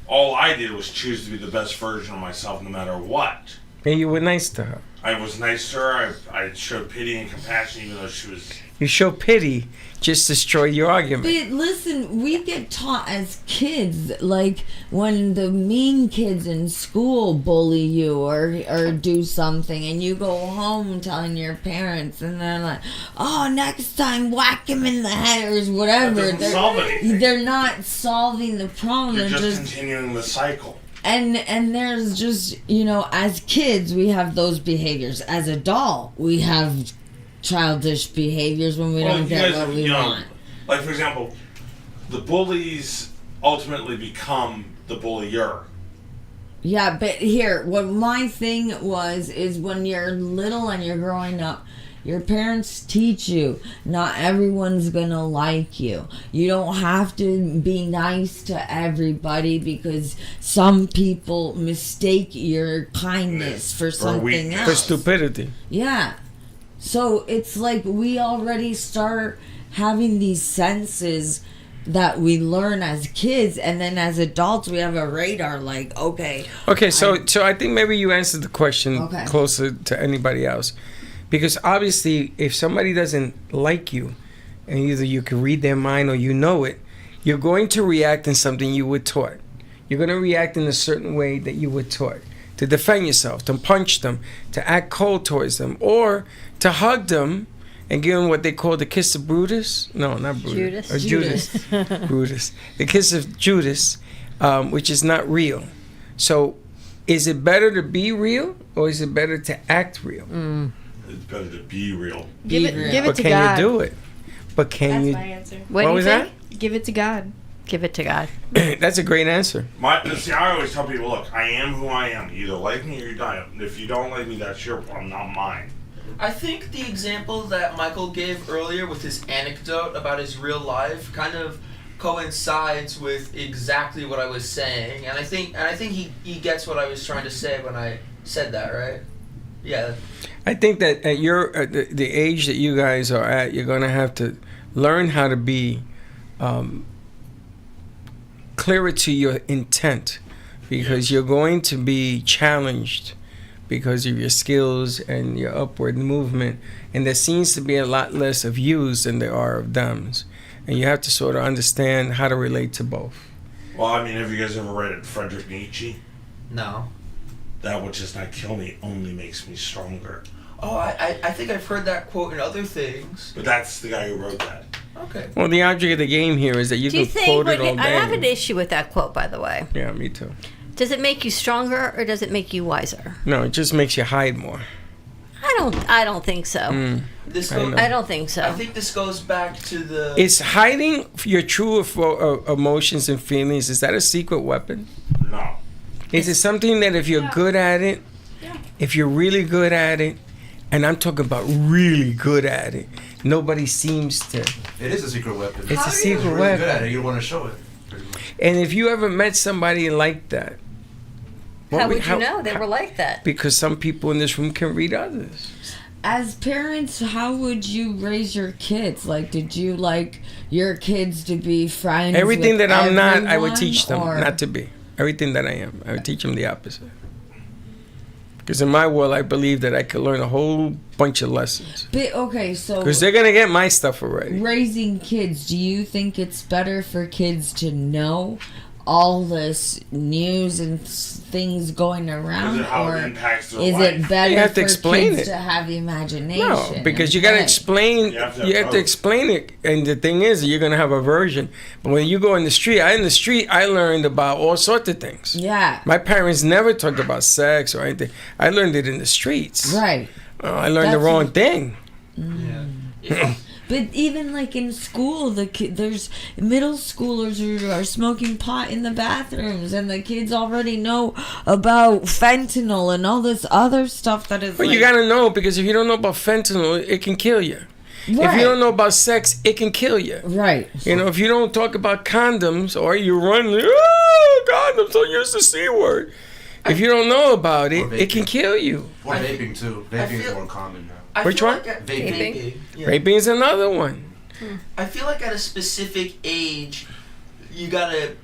all I did was choose to be the best version of myself no matter what. And you were nice to her. I was nice to her. I showed pity and compassion even though she was... You show pity, just destroy your argument. But listen, we get taught as kids, like when the mean kids in school bully you or do something, and you go home telling your parents, and they're like, oh, next time whack him in the head or whatever. That doesn't solve anything. They're not solving the problem. You're just continuing the cycle. And there's just, as kids, we have those behaviors. As adult, we have childish behaviors when we don't get what we want. Like, for example, the bullies ultimately become the bullier. Yeah, but here, what my thing is when you're little and you're growing up, your parents teach you not everyone's gonna like you. You don't have to be nice to everybody because some people mistake your kindness for something else. For stupidity. Yeah. So it's like we already start having these senses that we learn as kids, and then as adults we have a radar like, okay. Okay, so I think maybe you answered the question closer to anybody else. Because obviously, if somebody doesn't like you, and either you can read their mind or you know it, you're going to react in something you were taught. You're going to react in a certain way that you were taught. To defend yourself, to punch them, to act cold towards them, or to hug them and give them what they call the kiss of Brutus. No, not Brutus. Or Judas. Brutus. The kiss of Judas, which is not real. So, is it better to be real, or is it better to act real? It's better to be real. Give it to God. But can you do it? But can you? That's my answer. What was that? Give it to God. Give it to God. That's a great answer. I always tell people, look, I am who I am. You either like me or you don't. If you don't like me, that's your problem, not mine. I think the example that Michael gave earlier with his anecdote about his real life kind of coincides with exactly what I was saying, and I think he gets what I was trying to say when I said that, right? Yeah. I think that at the age that you guys are at, you're going to have to learn how to be clearer to your intent, because you're going to be challenged because of your skills and your upward movement, and there seems to be a lot less of yous than there are of thems, and you have to sort of understand how to relate to both. Well, I mean, have you guys ever read Friedrich Nietzsche? No. That which does not kill me only makes me stronger. Oh, I think I've heard that quote in other things. But that's the guy who wrote that. Okay. Well, the object of the game here is that you can quote it all day. I have an issue with that quote, by the way. Yeah, me too. Does it make you stronger or does it make you wiser? No, it just makes you hide more. I don't think so. I don't think so. I think this goes back to the... Is hiding your true emotions and feelings, is that a secret weapon? No. Is it something that if you're good at it, if you're really good at it, and I'm talking about really good at it, nobody seems to... It is a secret weapon. It's a secret You're really weapon. good at it. You want to show it. And if you ever met somebody like that, How would you know they were like that? Because some people in this room can read others. As parents, how would you raise your kids? Like, did you like your kids to be friends Everything with that I'm not, I would everyone, teach them or- not to be. Everything that I am, I would teach them the opposite. Because in my world, I believe that I could learn a whole bunch of lessons. But, okay, so Because they're going to get my stuff already. raising kids, do you think it's better for kids to know all this news and things going around, how or it impacts their is life. it better You have to for explain kids it. to have imagination? No, because you got to and explain. You have to You have to approach. explain it, and the thing is, you're gonna have a version. But when you go in the street, I learned about all sorts of things. Yeah, My parents never talked about sex or anything. I learned it in the streets. right. I learned the That's- wrong thing. Yeah. But even like in school, there's middle schoolers who are smoking pot in the bathrooms, and the kids already know about fentanyl and all this other stuff that is. But like, you gotta know, because if you don't know about fentanyl, it can kill you. If Right. you don't know about sex, it can kill you. Right. You know, if you don't talk about condoms, or you run, condoms, don't use the C word. If you don't know about it, Or it can vaping. kill you. Or vaping too. Vaping is feel- more common now. I Which feel one? Like Vaping. Yeah. Raping is another one. I feel like at a specific age, you gotta,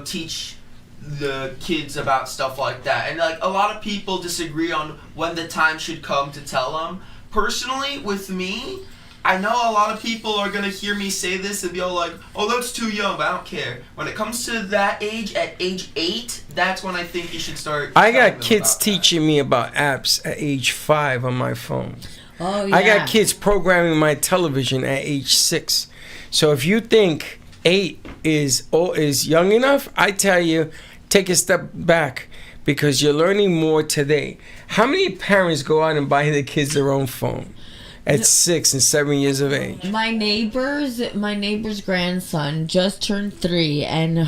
teach the kids about stuff like that. And like a lot of people disagree on when the time should come to tell them. Personally, with me, I know a lot of people are gonna hear me say this and be all like, "Oh, that's too young," but I don't care. When it comes to that age, at age 8, that's when I think you should start. I telling got them kids about that. teaching me about apps at age 5 on my phone. Oh yeah. I got kids programming my television at age 6. So if you think 8 is young enough, I tell you, take a step back, because you're learning more today. How many parents go out and buy their kids their own phone at 6 and 7 years of age? My neighbor's grandson just turned 3, and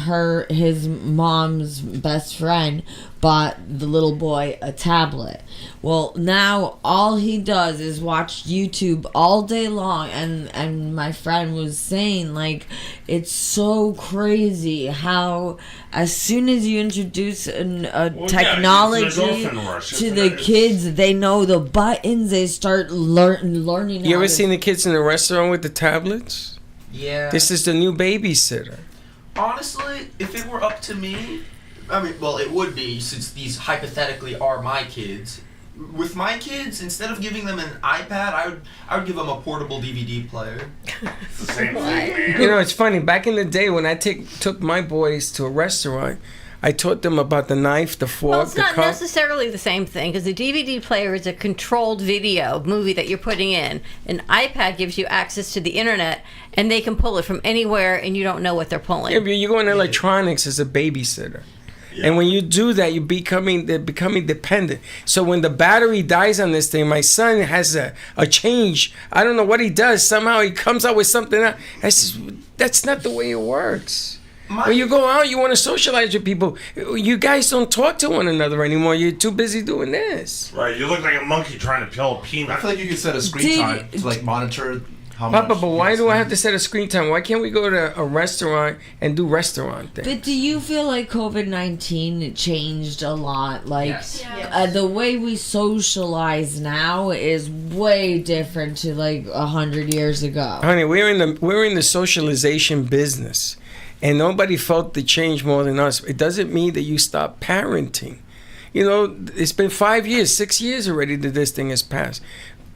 his mom's best friend bought the little boy a tablet. Well, now all he does is watch YouTube all day long, and my friend was saying, like, it's so crazy how as soon as you introduce technology it's an endorphin rush, to isn't the it? kids, they know the buttons, they start learning You how ever to- seen the kids in the restaurant with the tablets? Yeah. This is the new babysitter. Honestly, if it were up to me, I mean, well, it would be, since these hypothetically are my kids. With my kids, instead of giving them an iPad, I would give them a portable DVD player. It's the same thing, man. You know, it's funny. Back in the day when I took my boys to a restaurant, I taught them about the knife, the fork, Well, it's the not cup. necessarily the same thing, because the DVD player is a controlled video movie that you're putting in. An iPad gives you access to the internet, and they can pull it from anywhere, and you don't know what they're pulling. Yeah, but you go in electronics as a babysitter. And when you do that, they're becoming dependent. So when the battery dies on this thing, my son has a change. I don't know what he does. Somehow he comes out with something else. That's not the way it works. When you go out, you want to socialize with people. You guys don't talk to one another anymore. You're too busy doing this. Right, you look like a monkey trying to peel a peanut. I feel like you could set a screen time to like monitor how Papa, much. but why do I have to set a screen time? Why can't we go to a restaurant and do restaurant things? But do you feel like COVID-19 changed a lot? Like Yes. the way we socialize now is way different to like 100 years ago. Honey, we're in the socialization business, and nobody felt the change more than us. It doesn't mean that you stop parenting. You know, it's been 5 years, 6 years already that this thing has passed.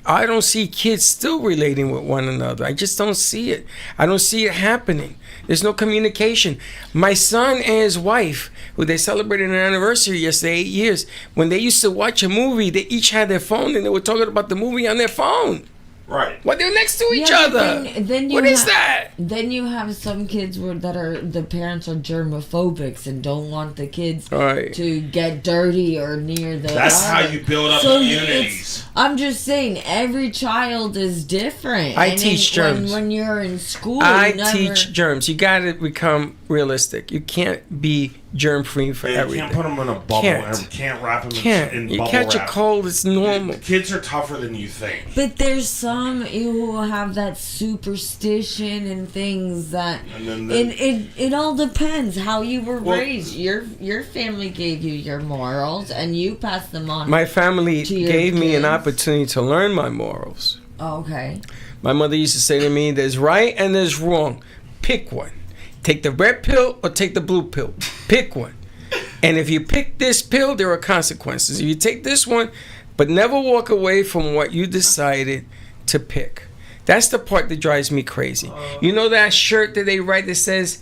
I don't see kids still relating with one another. I just don't see it. I don't see it happening. There's no communication. My son and his wife, who they celebrated an anniversary yesterday, 8 years, when they used to watch a movie, they each had their phone and they were talking about the movie on their phone. Right. Well, they're next to each Yeah, but other. then you What is that? Then you have some kids the parents are germophobics and don't want the kids Right. to get dirty or near the. That's how you build up So communities. I'm just saying, every child is different. I And teach when germs. you're in school. I you never, teach germs. You got to become realistic. You can't be germ free for You everything. can't put them in a bubble and can't wrap them in You bubble catch wrap. a cold, it's normal. Kids are tougher than you think. But there's some who have that superstition and things that And then it all depends how you were raised. Your family gave you your morals and you passed them on. My family to your gave me an kids. opportunity to learn my morals. Oh, okay. My mother used to say to me, there's right and there's wrong. Pick one. Take the red pill or take the blue pill. Pick one. And if you pick this pill, there are consequences. If you take this one, but never walk away from what you decided to pick. That's the part that drives me crazy. You know that shirt that they write that says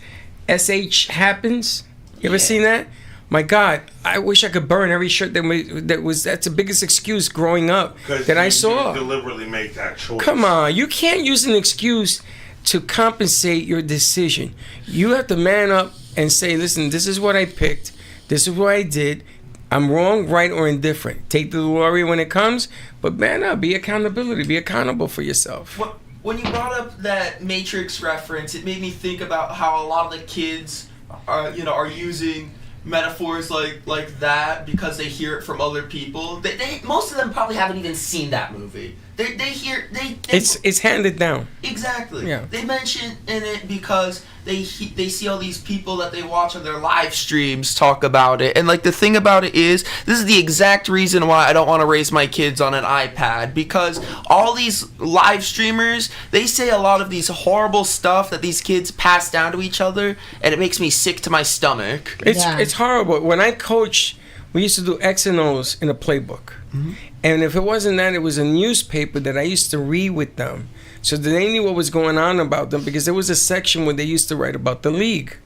SH happens? You ever seen that? My God, I wish I could burn every shirt that's the biggest excuse growing up that I saw. You deliberately make that choice. Come on, you can't use an excuse to compensate your decision. You have to man up and say, listen, this is what I picked. This is what I did. I'm wrong, right, or indifferent. Take the glory when it comes, but man up, be accountable for yourself. When you brought up that Matrix reference, it made me think about how a lot of the kids are using metaphors like that because they hear it from other people. They most of them probably haven't even seen that movie. It's handed down. Exactly. Yeah. They mention in it because they see all these people that they watch on their live streams talk about it. And like the thing about it is, this is the exact reason why I don't want to raise my kids on an iPad, because all these live streamers, they say a lot of these horrible stuff that these kids pass down to each other, and it makes me sick to my stomach. It's horrible. When I coached, we used to do X and O's in a playbook. Mm-hmm. And if it wasn't that, it was a newspaper that I used to read with them so that they knew what was going on about them, because there was a section where they used to write about the league.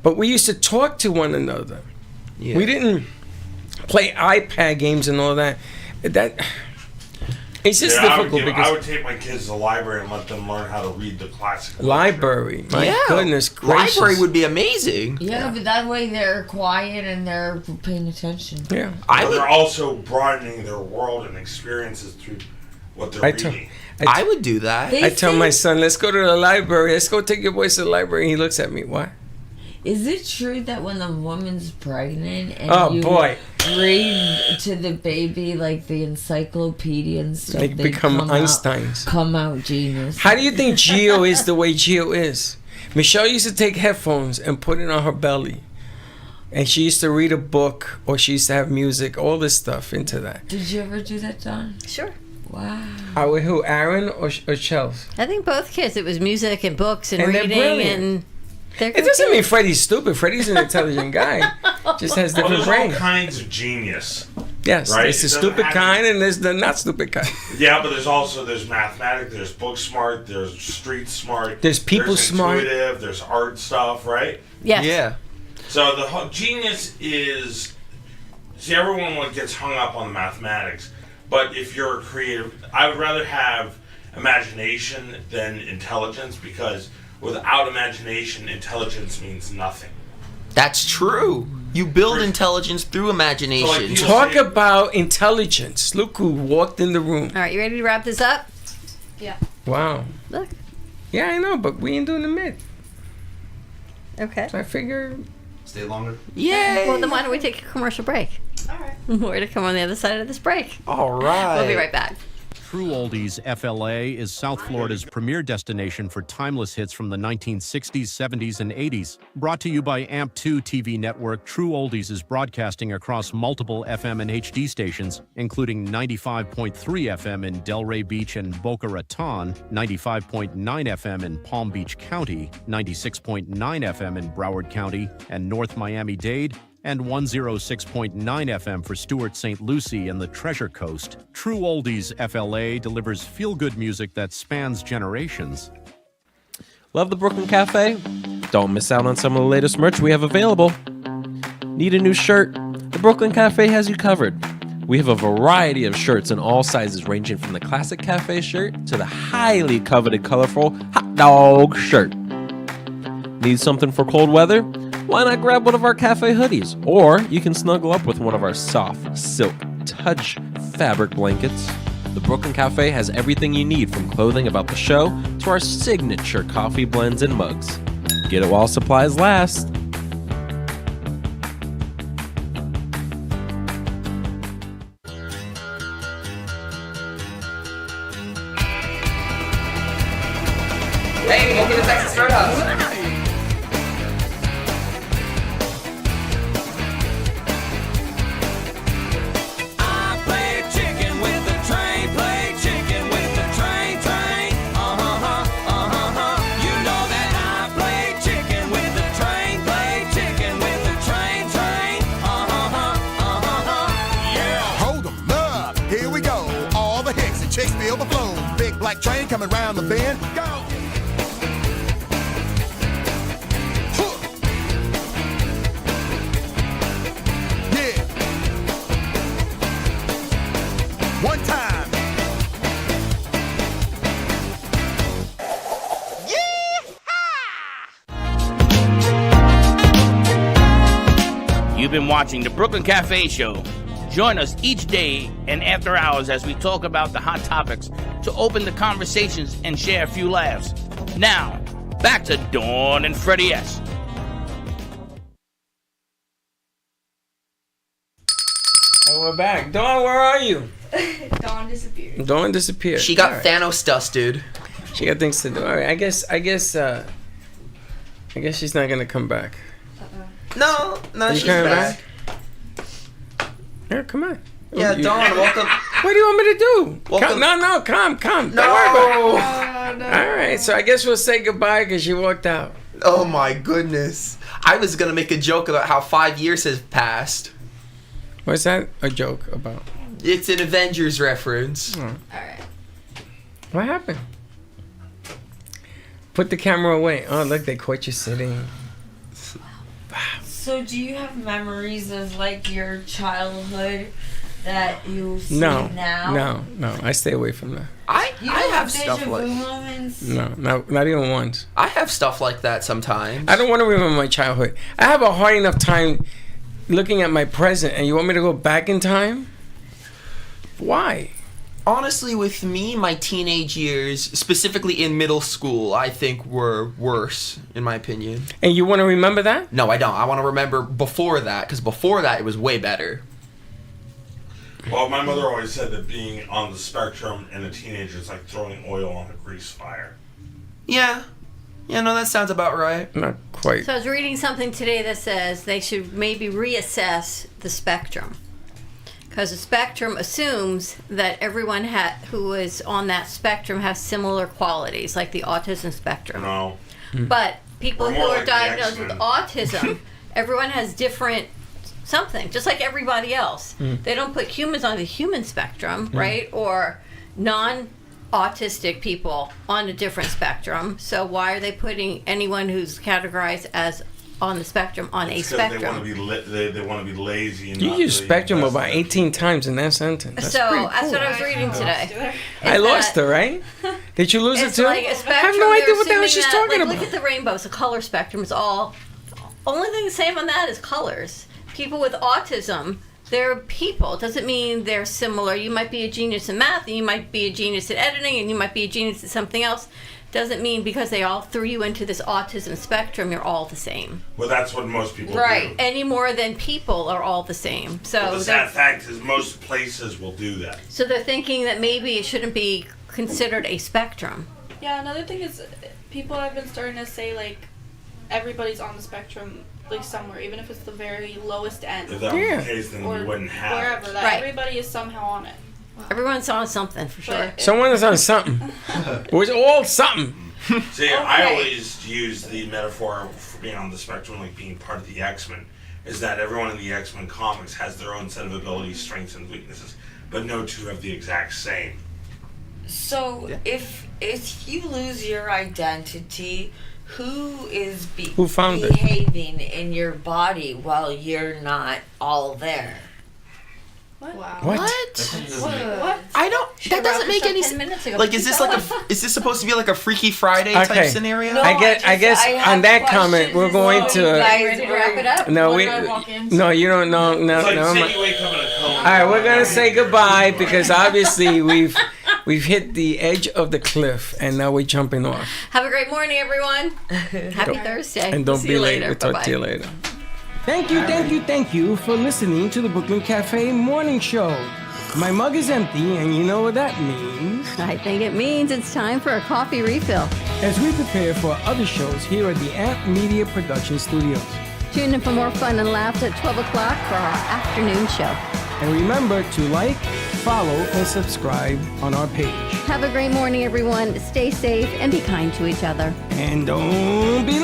But we used to talk to one another. Yeah. We didn't play iPad games and all that. It's just difficult I would take my kids to the library and let them learn how to read the classic library. My goodness gracious. Library would be amazing. Yeah, but that way they're quiet and they're paying attention. Yeah. They're also broadening their world and experiences through what they're reading. I would do that. I tell my son, let's go to the library. Let's go take your boys to the library. And he looks at me, what? Is it true that when a woman's pregnant and you read to the baby like the encyclopedia and stuff, they become Einsteins? Come out genius. How do you think Gio is the way Gio is? Michelle used to take headphones and put it on her belly. And she used to read a book, or she used to have music, all this stuff into that. Did you ever do that, Don? Sure. Wow. With who, Aaron or Chels? I think both kids. It was music and books and they're reading brilliant. and... It doesn't mean Freddie's stupid. Freddie's an intelligent guy. Just has different there's brains. all kinds of genius. Yes, right? there's the stupid kind and there's the not stupid kind. Yeah, but there's mathematics, there's book smart, there's street smart, there's people smart, intuitive, there's art stuff, right? Yes. Yeah. So the whole genius is, everyone gets hung up on the mathematics, but if you're a creative, I would rather have imagination than intelligence, because without imagination, intelligence means nothing. That's true. You build intelligence through imagination. Talk about intelligence. Look who walked in the room. All right, you ready to wrap this up? Yeah. Wow. Look. Yeah, I know, but we ain't doing the mid. Okay. So I figure... Stay longer? Yay! Well, then why don't we take a commercial break? All right. We're to come on the other side of this break. All right. We'll be right back. True Oldies FLA is South Florida's premier destination for timeless hits from the 1960s, 70s, and 80s. Brought to you by AMP2 TV network, True Oldies is broadcasting across multiple FM and HD stations, including 95.3 FM in Delray Beach and Boca Raton, 95.9 FM in Palm Beach County, 96.9 FM in Broward County and North Miami-Dade, and 106.9 FM for Stuart St. Lucie and the Treasure Coast. True Oldies FLA delivers feel-good music that spans generations. Love the Brooklyn Cafe? Don't miss out on some of the latest merch we have available. Need a new shirt? The Brooklyn Cafe has you covered. We have a variety of shirts in all sizes, ranging from the classic cafe shirt to the highly coveted colorful hot dog shirt. Need something for cold weather? Why not grab one of our cafe hoodies? Or you can snuggle up with one of our soft, silk, touch fabric blankets. The Brooklyn Cafe has everything you need, from clothing about the show to our signature coffee blends and mugs. Get it while supplies last. Hey, welcome to Texas Roadhouse. Black train coming round the bend. Go! Yeah. One time. You've been watching the Brooklyn Cafe Show. Join us each day and after hours as we talk about the hot topics to open the conversations and share a few laughs. Now, back to Dawn and Freddie S. And we're back. Dawn, where are you? Dawn disappeared. Dawn disappeared. She got All right. Thanos dust, dude. She got things to do. All right. I guess she's not gonna come back. No, Are you she's coming back. Yeah, come on. Yeah, Dawn, welcome. What do you want me to do? Welcome. Come. No. Don't worry about it. All right, so I guess we'll say goodbye because you walked out. Oh my goodness. I was gonna make a joke about how 5 years has passed. What's that a joke about? It's an Avengers reference. Oh. Alright. What happened? Put the camera away. Oh, look, they caught you sitting. So do you have memories of like your childhood that you see No, now? no. I stay away from that. I have deja stuff vu like moments? No, not even once. I have stuff like that sometimes. I don't want to remember my childhood. I have a hard enough time looking at my present, and you want me to go back in time? Why? Honestly, with me, my teenage years, specifically in middle school, I think were worse, in my opinion. And you want to remember that? No, I don't. I want to remember before that, because before that, it was way better. Well, my mother always said that being on the spectrum and a teenager is like throwing oil on a grease fire. Yeah. Yeah, no, that sounds about right. Not quite. So I was reading something today that says they should maybe reassess the spectrum. Because the spectrum assumes that everyone who is on that spectrum has similar qualities, like the autism spectrum. No. But people We're who more are like the diagnosed with X-Men. autism, everyone has different something, just like everybody else. They don't put humans on the human spectrum, right? Or non-autistic people on a different spectrum. So why are they putting anyone who's categorized as on the spectrum on a It's 'cause spectrum? They want to be they want to be lazy and You not use really spectrum invest about in it. 18 times in that sentence. That's So pretty that's cool. what I was reading today. I lost her, right? Did you lose it It's too? like a I spectrum. have no idea they're what the hell assuming she's that, talking like, about. Look at the rainbow. It's a color spectrum. It's all. Only thing the same on that is colors. People with autism, they're people. It doesn't mean they're similar. You might be a genius in math, and you might be a genius at editing, and you might be a genius at something else. Doesn't mean because they all threw you into this autism spectrum, you're all the same. Well, that's what most people Right. do. Any more than people are all the same. But So the sad fact is most places will do that. so they're thinking that maybe it shouldn't be considered a spectrum. Yeah, another thing is people have been starting to say like everybody's on the spectrum like somewhere, even if it's the very lowest end. If that was the case, then or we wouldn't have wherever. it. That Right. everybody is somehow on it. Everyone's on something for sure. Someone is on something. We're all something. See, I always use the metaphor for being on the spectrum, like being part of the X-Men, is that everyone in the X-Men comics has their own set of abilities, strengths, and weaknesses, but no two have the exact same. So if you lose your identity, who is Who found it? behaving in your body while you're not all there? What? Wow. What? What? I don't. That doesn't make any sense. Like, is this like is this supposed to be like a Freaky Friday Okay. type scenario? No, I guess have on that comment questions we're as going well. to. You guys Ready to wrap it up? No, What we. did I walk in? No, you don't. No. It's like No. saying you wake up in a coma. All right, we're gonna say goodbye because obviously we've We've hit the edge of the cliff, and now we're jumping off. Have a great morning, everyone. Happy Thursday. And don't See be you late. later. We'll talk Bye-bye. to you later. Thank you for listening to the Brooklyn Cafe Morning Show. My mug is empty, and you know what that means. I think it means it's time for a coffee refill. As we prepare for other shows here at the Amp Media Production Studios. Tune in for more fun and laughs at 12 o'clock for our afternoon show. And remember to like, follow, and subscribe on our page. Have a great morning, everyone. Stay safe and be kind to each other. And don't be